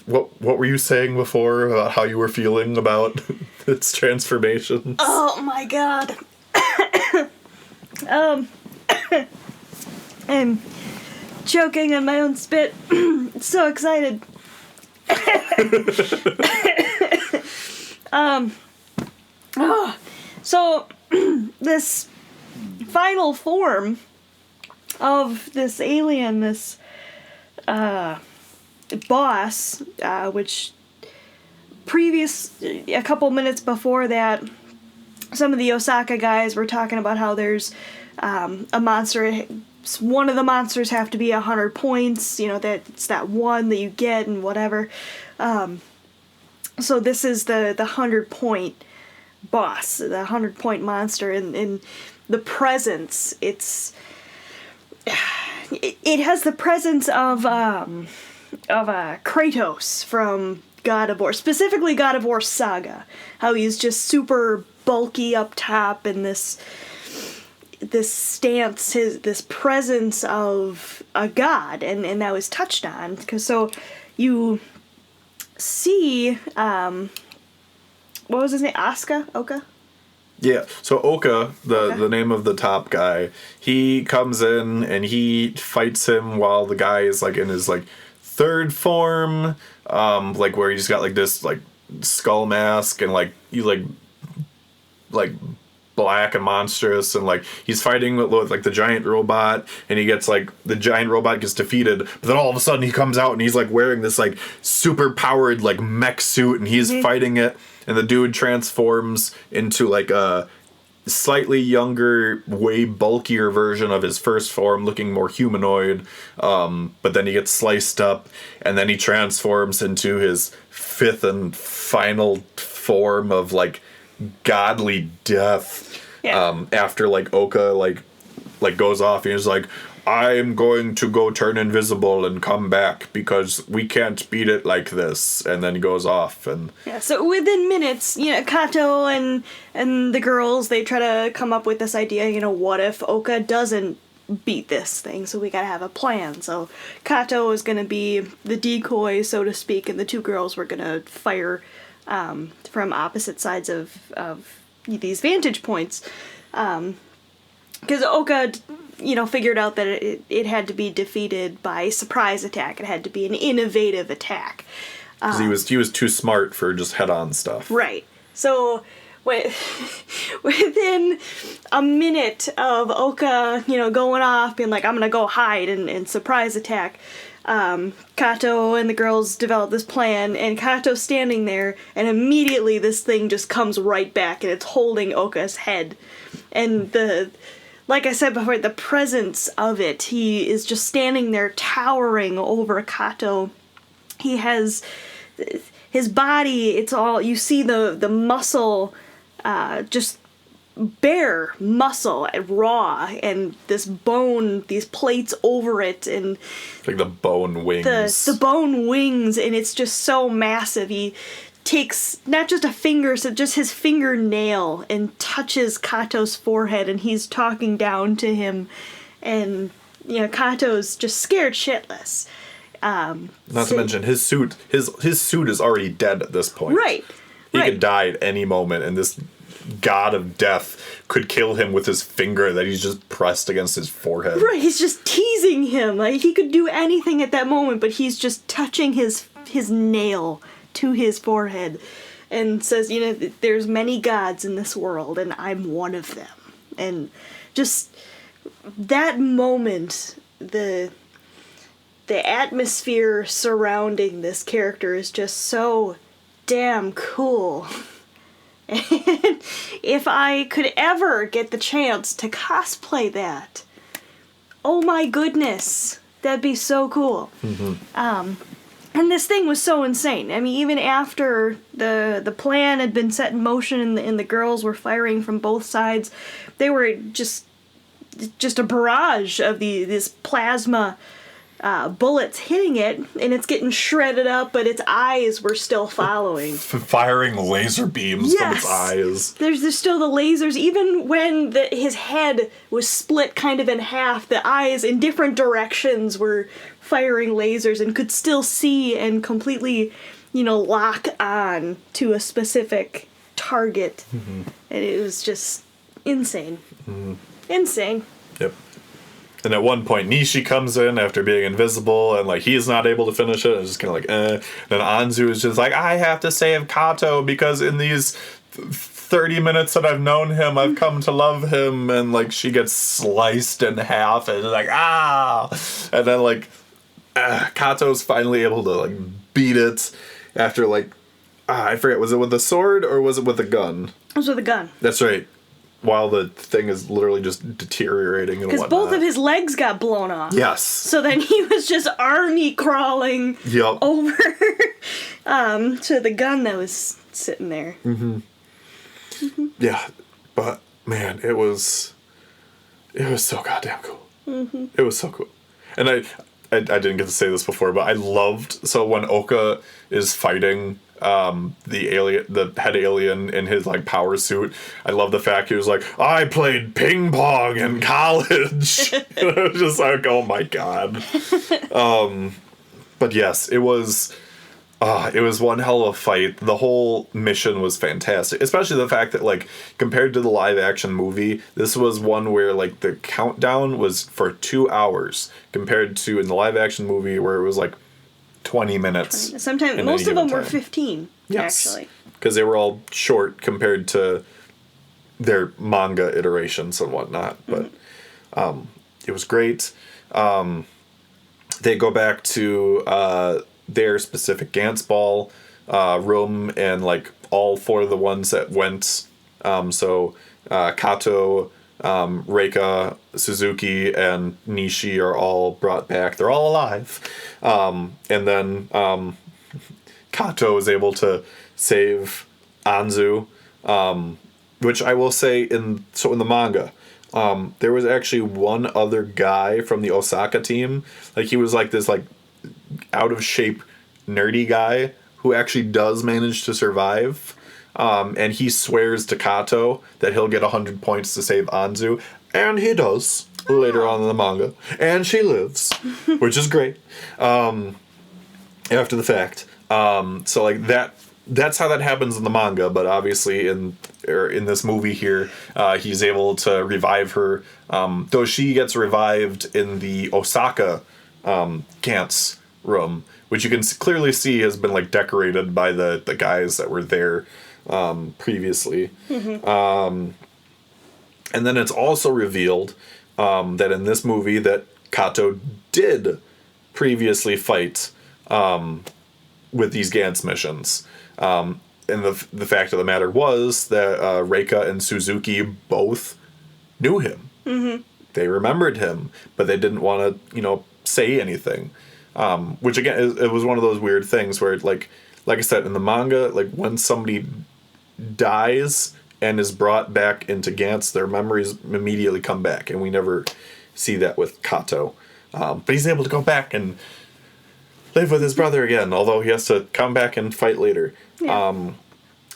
A: what were you saying before about how you were feeling about its transformations?
B: Oh my god. I'm choking on my own spit. So excited. So this final form of this alien, this boss, which a couple minutes before that, some of the Osaka guys were talking about how there's a monster. One of the monsters have to be 100 points. You know, it's that one that you get and whatever. So this is the 100-point boss, the 100-point monster, and the presence. It has the presence of Kratos from God of War, specifically God of War Saga. How he's just super bulky up top, and this stance, this presence of a god, and that was touched on. So you see, what was his name? Oka?
A: Yeah, so Oka, the name of the top guy, he comes in and he fights him while the guy is like in his like third form, like where he's got like this like skull mask and like you like black and monstrous, and like he's fighting with like the giant robot, and he gets like the giant robot gets defeated, but then all of a sudden he comes out and he's like wearing this like super powered like mech suit, and he's fighting it, and the dude transforms into like a slightly younger, way bulkier version of his first form, looking more humanoid, but then he gets sliced up, and then he transforms into his fifth and final form of like godly death. After like Oka like goes off and he's like, I'm going to go turn invisible and come back because we can't beat it like this, and then he goes off. And
B: so within minutes, you know, Kato and the girls, they try to come up with this idea, you know, what if Oka doesn't beat this thing, so we gotta have a plan. So Kato is gonna be the decoy, so to speak, and the two girls were gonna fire from opposite sides of these vantage points, because Oka, you know, figured out that it had to be defeated by surprise attack. It had to be an innovative attack.
A: Because he was too smart for just head-on stuff. Right.
B: So within a minute of Oka, you know, going off, being like, I'm gonna go hide and surprise attack, Kato and the girls develop this plan, and Kato's standing there, and immediately this thing just comes right back, and it's holding Oka's head. And like I said before, the presence of it, he is just standing there towering over Kato. He has his body, it's all, you see the muscle, just bare muscle and raw, and this bone, these plates over it, and
A: like the bone wings.
B: The bone wings, and it's just so massive. He takes not just a finger, so just his fingernail, and touches Kato's forehead, and he's talking down to him, and you know, Kato's just scared shitless.
A: Not to mention his suit is already dead at this point.
B: Right.
A: He could die at any moment, and this god of death could kill him with his finger that he's just pressed against his forehead.
B: Right, he's just teasing him. Like, he could do anything at that moment, but he's just touching his nail to his forehead and says, you know, there's many gods in this world, and I'm one of them. And just that moment, the atmosphere surrounding this character is just so damn cool. And if I could ever get the chance to cosplay that, oh my goodness, that'd be so cool. And this thing was so insane. I mean, even after the plan had been set in motion and the girls were firing from both sides, they were just a barrage of this plasma bullets hitting it, and it's getting shredded up, but its eyes were still following.
A: Firing laser beams from its eyes.
B: There's still the lasers. Even when his head was split kind of in half, the eyes in different directions were firing lasers and could still see and completely, lock on to a specific target. And it was just insane. Insane.
A: Yep. And at one point, Nichole comes in after being invisible, and, he's not able to finish it. It's just kind of Then Anzu is just like, I have to save Kato, because in these 30 minutes that I've known him, I've come to love him. And, she gets sliced in half, and it's And then, Kato's finally able to, beat it after, I forget, was it with a sword, or was it with a gun?
B: It was with a gun.
A: That's right. While the thing is literally just deteriorating and whatnot.
B: Because both of his legs got blown off.
A: Yes.
B: So then he was just army crawling over to the gun that was sitting there.
A: Yeah, but man, it was so goddamn cool. It was so cool. And I didn't get to say this before, but I loved, so when Oka is fighting the head alien in his power suit, I love the fact he was like, I played ping pong in college. And I was just like, oh my god. But yes, it was one hell of a fight. The whole mission was fantastic, especially the fact that compared to the live action movie, this was one where the countdown was for 2 hours compared to in the live action movie where it was 20 minutes.
B: Sometimes most of them were 15.
A: Yes,
B: actually,
A: because they were all short compared to their manga iterations and whatnot. But it was great. They go back to their specific Gantz ball room, and all four of the ones that went. So Kato, Reika, Suzuki, and Nichole are all brought back. They're all alive. And then Kato is able to save Anzu, which I will say in the manga, there was actually one other guy from the Osaka team. He was this out of shape nerdy guy who actually does manage to survive. And he swears to Kato that he'll get 100 points to save Anzu, and he does later on in the manga, and she lives, which is great. After the fact, so that's how that happens in the manga. But obviously in this movie here, he's able to revive her. Though she gets revived in the Osaka Gantz room, which you can clearly see has been decorated by the guys that were there previously. And then it's also revealed that in this movie that Kato did previously fight with these Gantz missions. And the fact of the matter was that Reika and Suzuki both knew him. They remembered him, but they didn't want to, say anything. Which again, it was one of those weird things where, like I said, in the manga, when somebody dies and is brought back into Gantz, their memories immediately come back, and we never see that with Kato. But he's able to go back and live with his brother again, although he has to come back and fight later. Yeah.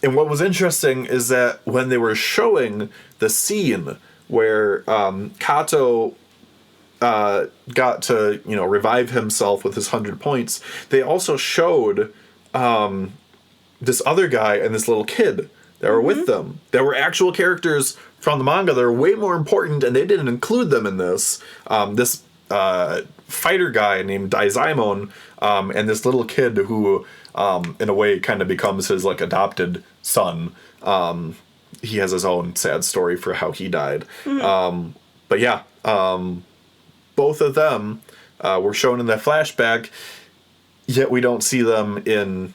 A: And what was interesting is that when they were showing the scene where Kato got to, revive himself with his 100 points, they also showed this other guy and this little kid that were with them. There were actual characters from the manga that are way more important, and they didn't include them in this. This fighter guy named Daizaimon, and this little kid who, in a way, kind of becomes his adopted son. He has his own sad story for how he died. But yeah, both of them were shown in that flashback, yet we don't see them in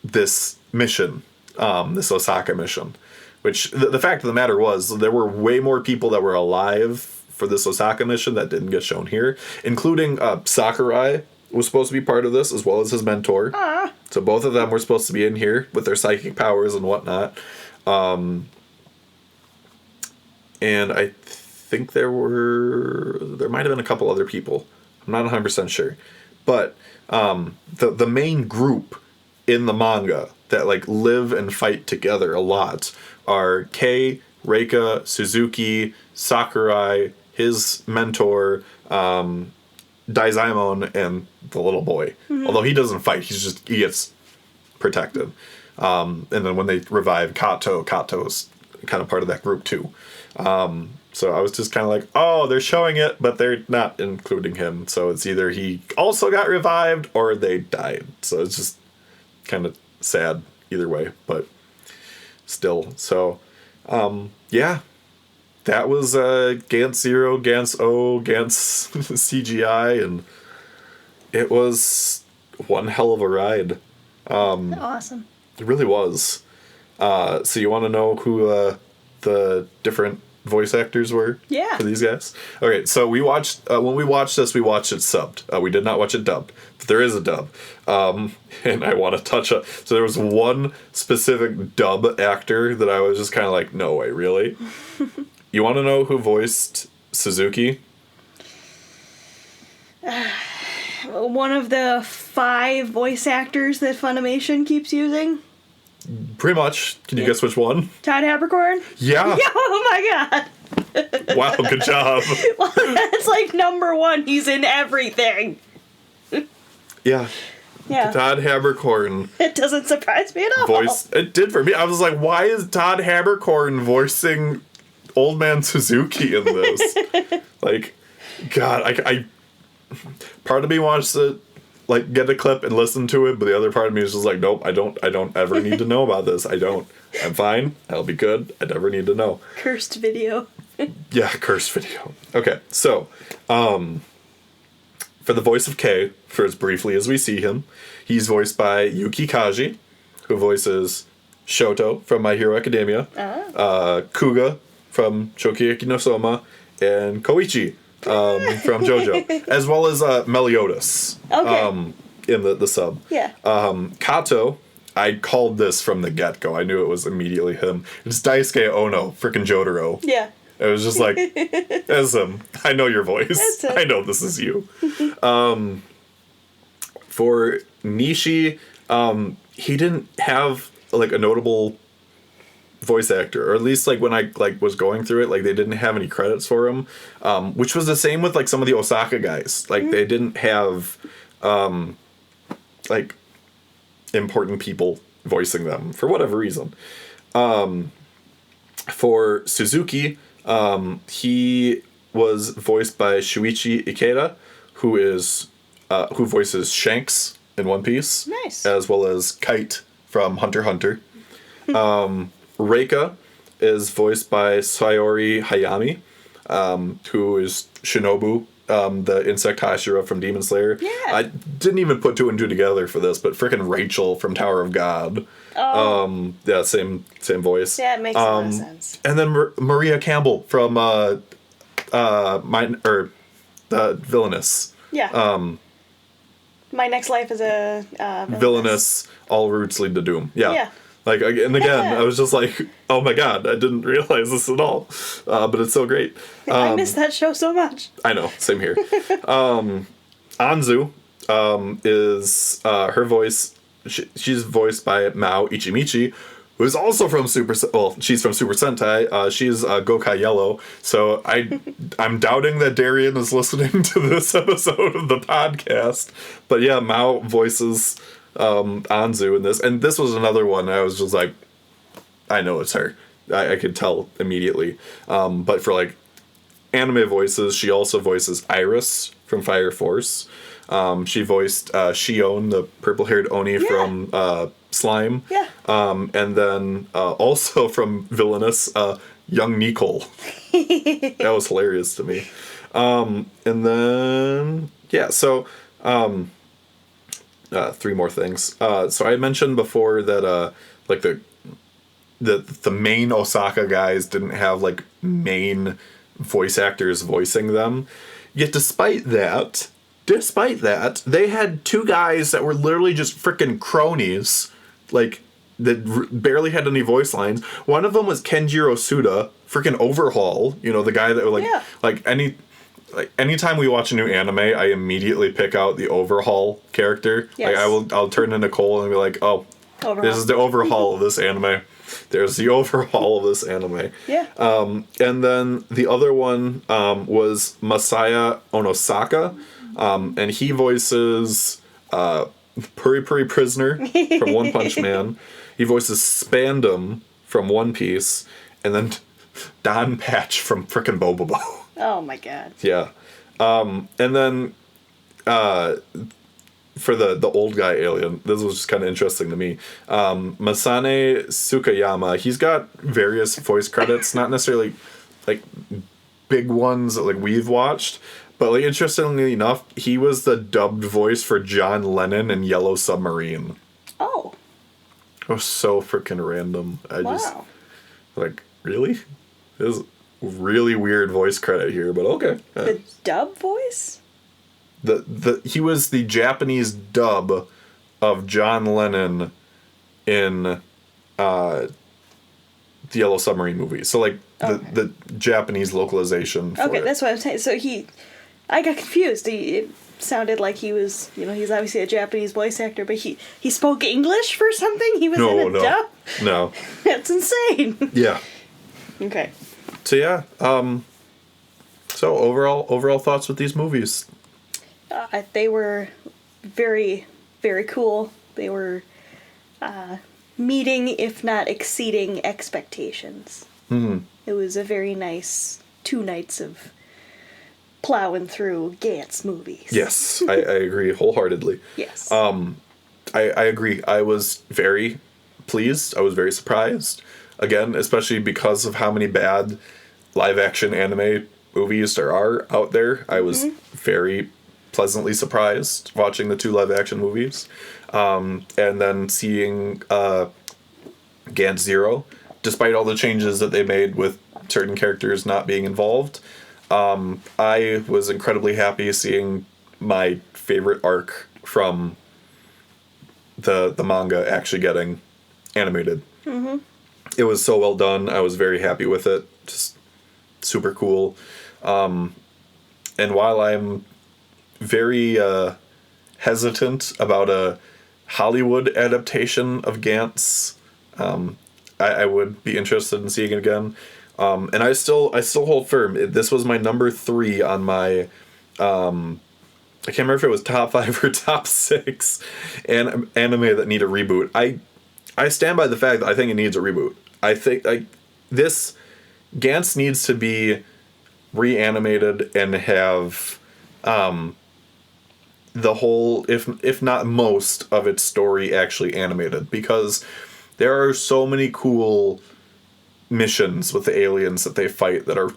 A: this mission. this Osaka mission. Which, the fact of the matter was, there were way more people that were alive for this Osaka mission that didn't get shown here, including Sakurai was supposed to be part of this, as well as his mentor. So both of them were supposed to be in here with their psychic powers and whatnot. And I think there might have been a couple other people. I'm not 100% sure. But the main group in the manga that like live and fight together a lot are Kei, Reika, Suzuki, Sakurai, his mentor, Daizaemon, and the little boy. Although he doesn't fight, he gets protected. And then when they revive Kato's kind of part of that group too. So I was just kind of like, oh, they're showing it, but they're not including him. So it's either he also got revived or they died. So it's just kind of sad either way, but still. So, yeah, that was Gantz 0, Gantz O, Gantz CGI, and it was one hell of a ride.
B: Awesome.
A: It really was. So you want to know who the different voice actors were for these guys? Okay, so we watched when we watched this, we watched it subbed. We did not watch it dubbed, but there is a dub. And I want to touch up. So there was one specific dub actor that I was just kind of like, no way, really? You want to know who voiced Suzuki?
B: One of the 5 voice actors that Funimation keeps using.
A: Pretty much. Can you guess which one?
B: Todd Haberkorn?
A: Yeah.
B: Oh my god.
A: Wow, good job.
B: Well, that's like number 1. He's in everything.
A: Yeah.
B: Yeah.
A: Todd Haberkorn.
B: It doesn't surprise me at all.
A: It did for me. I was like, why is Todd Haberkorn voicing Old Man Suzuki in this? Like, God, I part of me wants to like get a clip and listen to it, but the other part of me is just like, nope, I don't ever need to know about this. I'm fine. I'll be good. I never need to know.
B: Cursed video.
A: Yeah, cursed video. Okay, so, for the voice of Kei, for as briefly as we see him, he's voiced by Yuki Kaji, who voices Shoto from My Hero Academia, Kuga from Shokugeki no Soma, and Koichi from JoJo, as well as Meliodas in the sub.
B: Yeah.
A: Kato, I called this from the get-go. I knew it was immediately him. It's Daisuke Ono, frickin' Jotaro.
B: Yeah.
A: It was just like, as I know your voice.
B: That's it.
A: I know this is you. For Nishi, he didn't have like a notable voice actor, or at least like when I like was going through it, like they didn't have any credits for him, which was the same with like some of the Osaka guys. Like they didn't have like important people voicing them for whatever reason. For Suzuki, he was voiced by Shuichi Ikeda, who voices Shanks in One Piece.
B: Nice.
A: As well as Kite from Hunter x Hunter. Reika is voiced by Sayori Hayami, who is Shinobu, the insect Hashira from Demon Slayer.
B: Yeah.
A: I didn't even put 2 and 2 together for this, but frickin' Rachel from Tower of God.
B: Oh.
A: Yeah, same voice.
B: Yeah, it makes a lot of sense.
A: And then Maria Campbell from the Villainous.
B: Yeah. My Next Life is a
A: Villainous. All routes lead to doom. Yeah.
B: Yeah.
A: Like, and again, I was just like, oh my god, I didn't realize this at all. But it's so great.
B: I miss that show so much.
A: I know, same here. Anzu is her voice. She's voiced by Mao Ichimichi, who is also from she's from Super Sentai. She's Gokai Yellow. So I'm doubting that Darian is listening to this episode of the podcast. But yeah, Mao voices Anzu in this, and this was another one I was just like, I know it's her. I could tell immediately. But for like anime voices, she also voices Iris from Fire Force. She voiced Shion, the purple-haired Oni from Slime.
B: Yeah.
A: And then also from Villainous, young Nichole. That was hilarious to me. And then so 3 more things. So I mentioned before that like the the main Osaka guys didn't have like main voice actors voicing them. Yet despite that, they had two guys that were literally just freaking cronies, like that barely had any voice lines. One of them was Kenjiro Suda, freaking Overhaul. You know, the guy that would anytime we watch a new anime, I immediately pick out the Overhaul character.
B: Yes.
A: Like I'll turn to Nichole and be like, oh,
B: Overhaul.
A: This is the Overhaul of this anime. There's the Overhaul of this anime.
B: Yeah.
A: And then the other one was Masaya Onosaka, and he voices Puri Puri Prisoner from One Punch Man. He voices Spandam from One Piece, and then Don Patch from frickin' Bobobo.
B: Oh my god.
A: Yeah. And then for the old guy alien, this was just kind of interesting to me. Masane Sukayama, he's got various voice credits, not necessarily like big ones that like we've watched, but like interestingly enough, he was the dubbed voice for John Lennon in Yellow Submarine.
B: Oh.
A: It was so freaking random. Just like, really? This is a really weird voice credit here, but okay.
B: The dub voice?
A: He was the Japanese dub of John Lennon in the Yellow Submarine movie. So like the Japanese localization for it.
B: That's what I'm saying. So I got confused. It sounded like he was, he's obviously a Japanese voice actor, but he spoke English for something? He was in a dub?
A: No.
B: That's insane.
A: Yeah.
B: Okay.
A: So yeah, so overall thoughts with these movies?
B: They were very, very cool. They were meeting, if not exceeding, expectations. Mm-hmm. It was a very nice 2 nights of plowing through Gantz movies.
A: Yes, I agree wholeheartedly.
B: Yes.
A: I agree. I was very pleased. I was very surprised. Again, especially because of how many bad live-action anime movies there are out there. I was very pleasantly surprised watching the 2 live-action movies. And then seeing Gantz Zero, despite all the changes that they made with certain characters not being involved, I was incredibly happy seeing my favorite arc from the manga actually getting animated. Mm-hmm. It was so well done. I was very happy with it. Just super cool. And while I'm very hesitant about a Hollywood adaptation of Gantz, I would be interested in seeing it again. And I still hold firm. This was my number 3 on my I can't remember if it was top 5 or top 6 anime that need a reboot. I stand by the fact that I think it needs a reboot. I think this Gantz needs to be reanimated and have the whole, if not most of its story actually animated, because there are so many cool missions with the aliens that they fight that are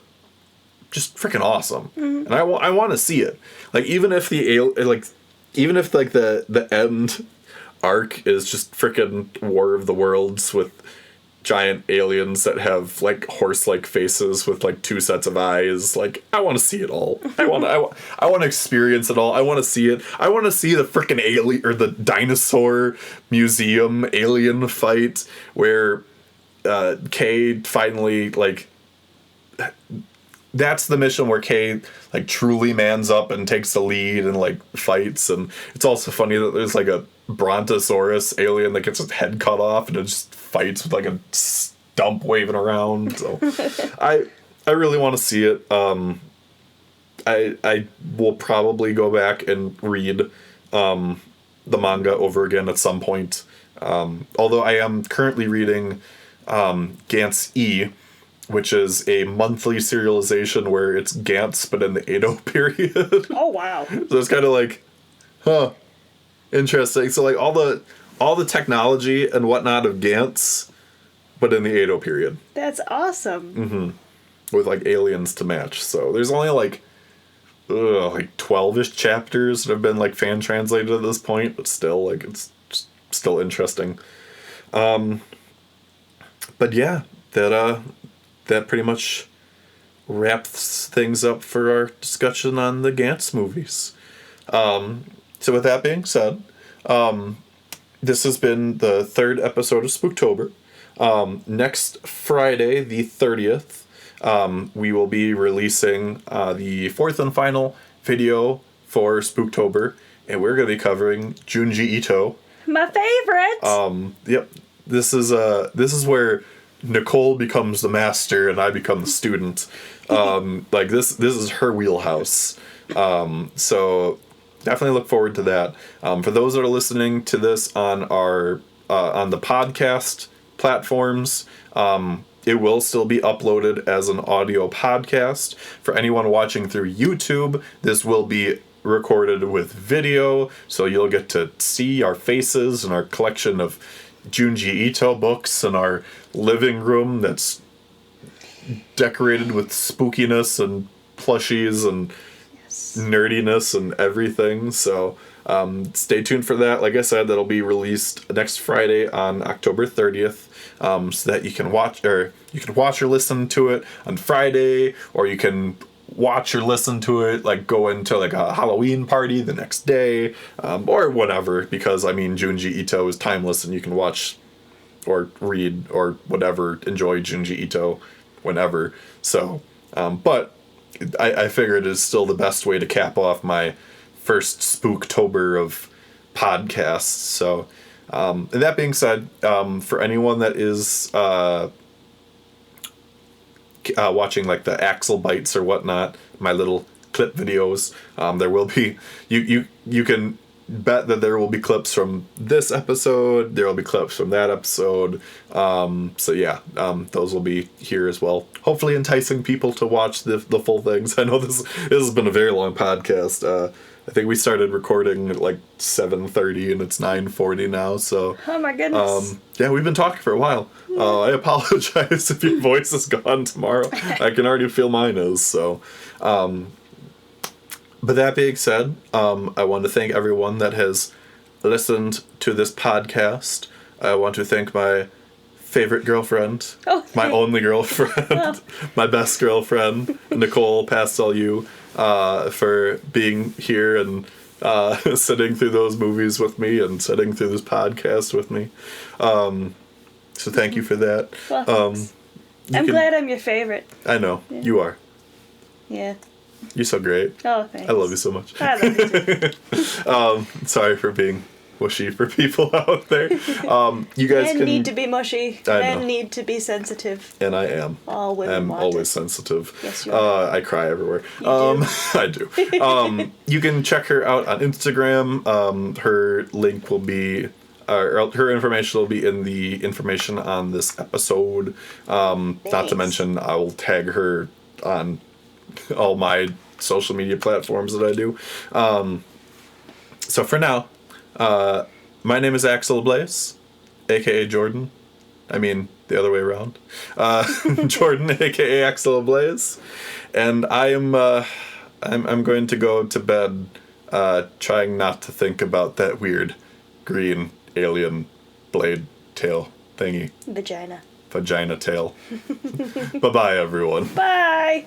A: just freaking awesome. Mm-hmm. And I want to see it. Like even if the end arc is just freaking War of the Worlds with giant aliens that have like horse-like faces with like 2 sets of eyes, like I want to see it all. I want to experience it all. I want to see it. I want to see the freaking alien or the dinosaur museum alien fight where Kay finally like. That's the mission where Kay like truly mans up and takes the lead and like fights. And it's also funny that there's like a brontosaurus alien that gets its head cut off and it just fights with like a stump waving around. So I really want to see it. I will probably go back and read the manga over again at some point. Although I am currently reading Gantz E, which is a monthly serialization where it's Gantz but in the Edo period.
B: Oh wow.
A: So it's kind of like, interesting. So like all the technology and whatnot of Gantz, but in the Edo period.
B: That's awesome.
A: Mm-hmm. With like aliens to match. So there's only like 12-ish chapters that have been like fan translated at this point, but still like it's still interesting. But yeah, that pretty much wraps things up for our discussion on the Gantz movies. So with that being said, this has been the third episode of Spooktober. Next Friday, the 30th, we will be releasing the fourth and final video for Spooktober, and we're going to be covering Junji Ito.
B: My favorite!
A: Yep. This is where Nichole becomes the master and I become the student. Like this is her wheelhouse. So definitely look forward to that. For those that are listening to this on our on the podcast platforms, it will still be uploaded as an audio podcast. For anyone watching through YouTube, this will be recorded with video, so you'll get to see our faces and our collection of Junji Ito books in our living room that's decorated with spookiness and plushies and nerdiness and everything. So stay tuned for that. Like I said, that'll be released next Friday on October 30th, so that you can watch or listen to it on Friday, or you can watch or listen to it, like go into like a Halloween party the next day, or whatever, because I mean Junji Ito is timeless and you can watch or read or whatever, enjoy Junji Ito whenever. So but I figured it's still the best way to cap off my first Spooktober of podcasts. So and that being said, for anyone that is watching like the Axel bites or whatnot, my little clip videos, there will be you can bet that there will be clips from this episode, there will be clips from that episode, so yeah, those will be here as well, hopefully enticing people to watch the full things. I know this has been a very long podcast. I think we started recording at like 7:30 and it's 9:40 now, so
B: Oh my goodness.
A: yeah, we've been talking for a while. I apologize if your voice is gone tomorrow. I can already feel mine is, so but that being said, I want to thank everyone that has listened to this podcast. I want to thank my favorite girlfriend, my only girlfriend, my best girlfriend, Nichole Pastelewe, for being here and sitting through those movies with me and sitting through this podcast with me. So thank you for that.
B: Well, I'm glad I'm your favorite.
A: I know, you are.
B: Yeah.
A: You're so great.
B: Oh, thanks.
A: I love you so much.
B: I love you too.
A: Sorry for being mushy for people out there. You guys
B: Men need to be mushy. Men need to be sensitive.
A: And I am.
B: All women
A: I'm
B: want
A: always
B: it.
A: sensitive.
B: Yes, you are.
A: I cry everywhere.
B: You do.
A: I do. You can check her out on Instagram. Her link will be... her information will be in the information on this episode. Not to mention, I will tag her on all my social media platforms that I do. So for now, my name is Axelablaze, a.k.a. Jordan. I mean, the other way around. Jordan, a.k.a. Axelablaze. And I'm going to go to bed trying not to think about that weird green alien blade tail thingy.
B: Vagina
A: Tail. Bye-bye, everyone.
B: Bye.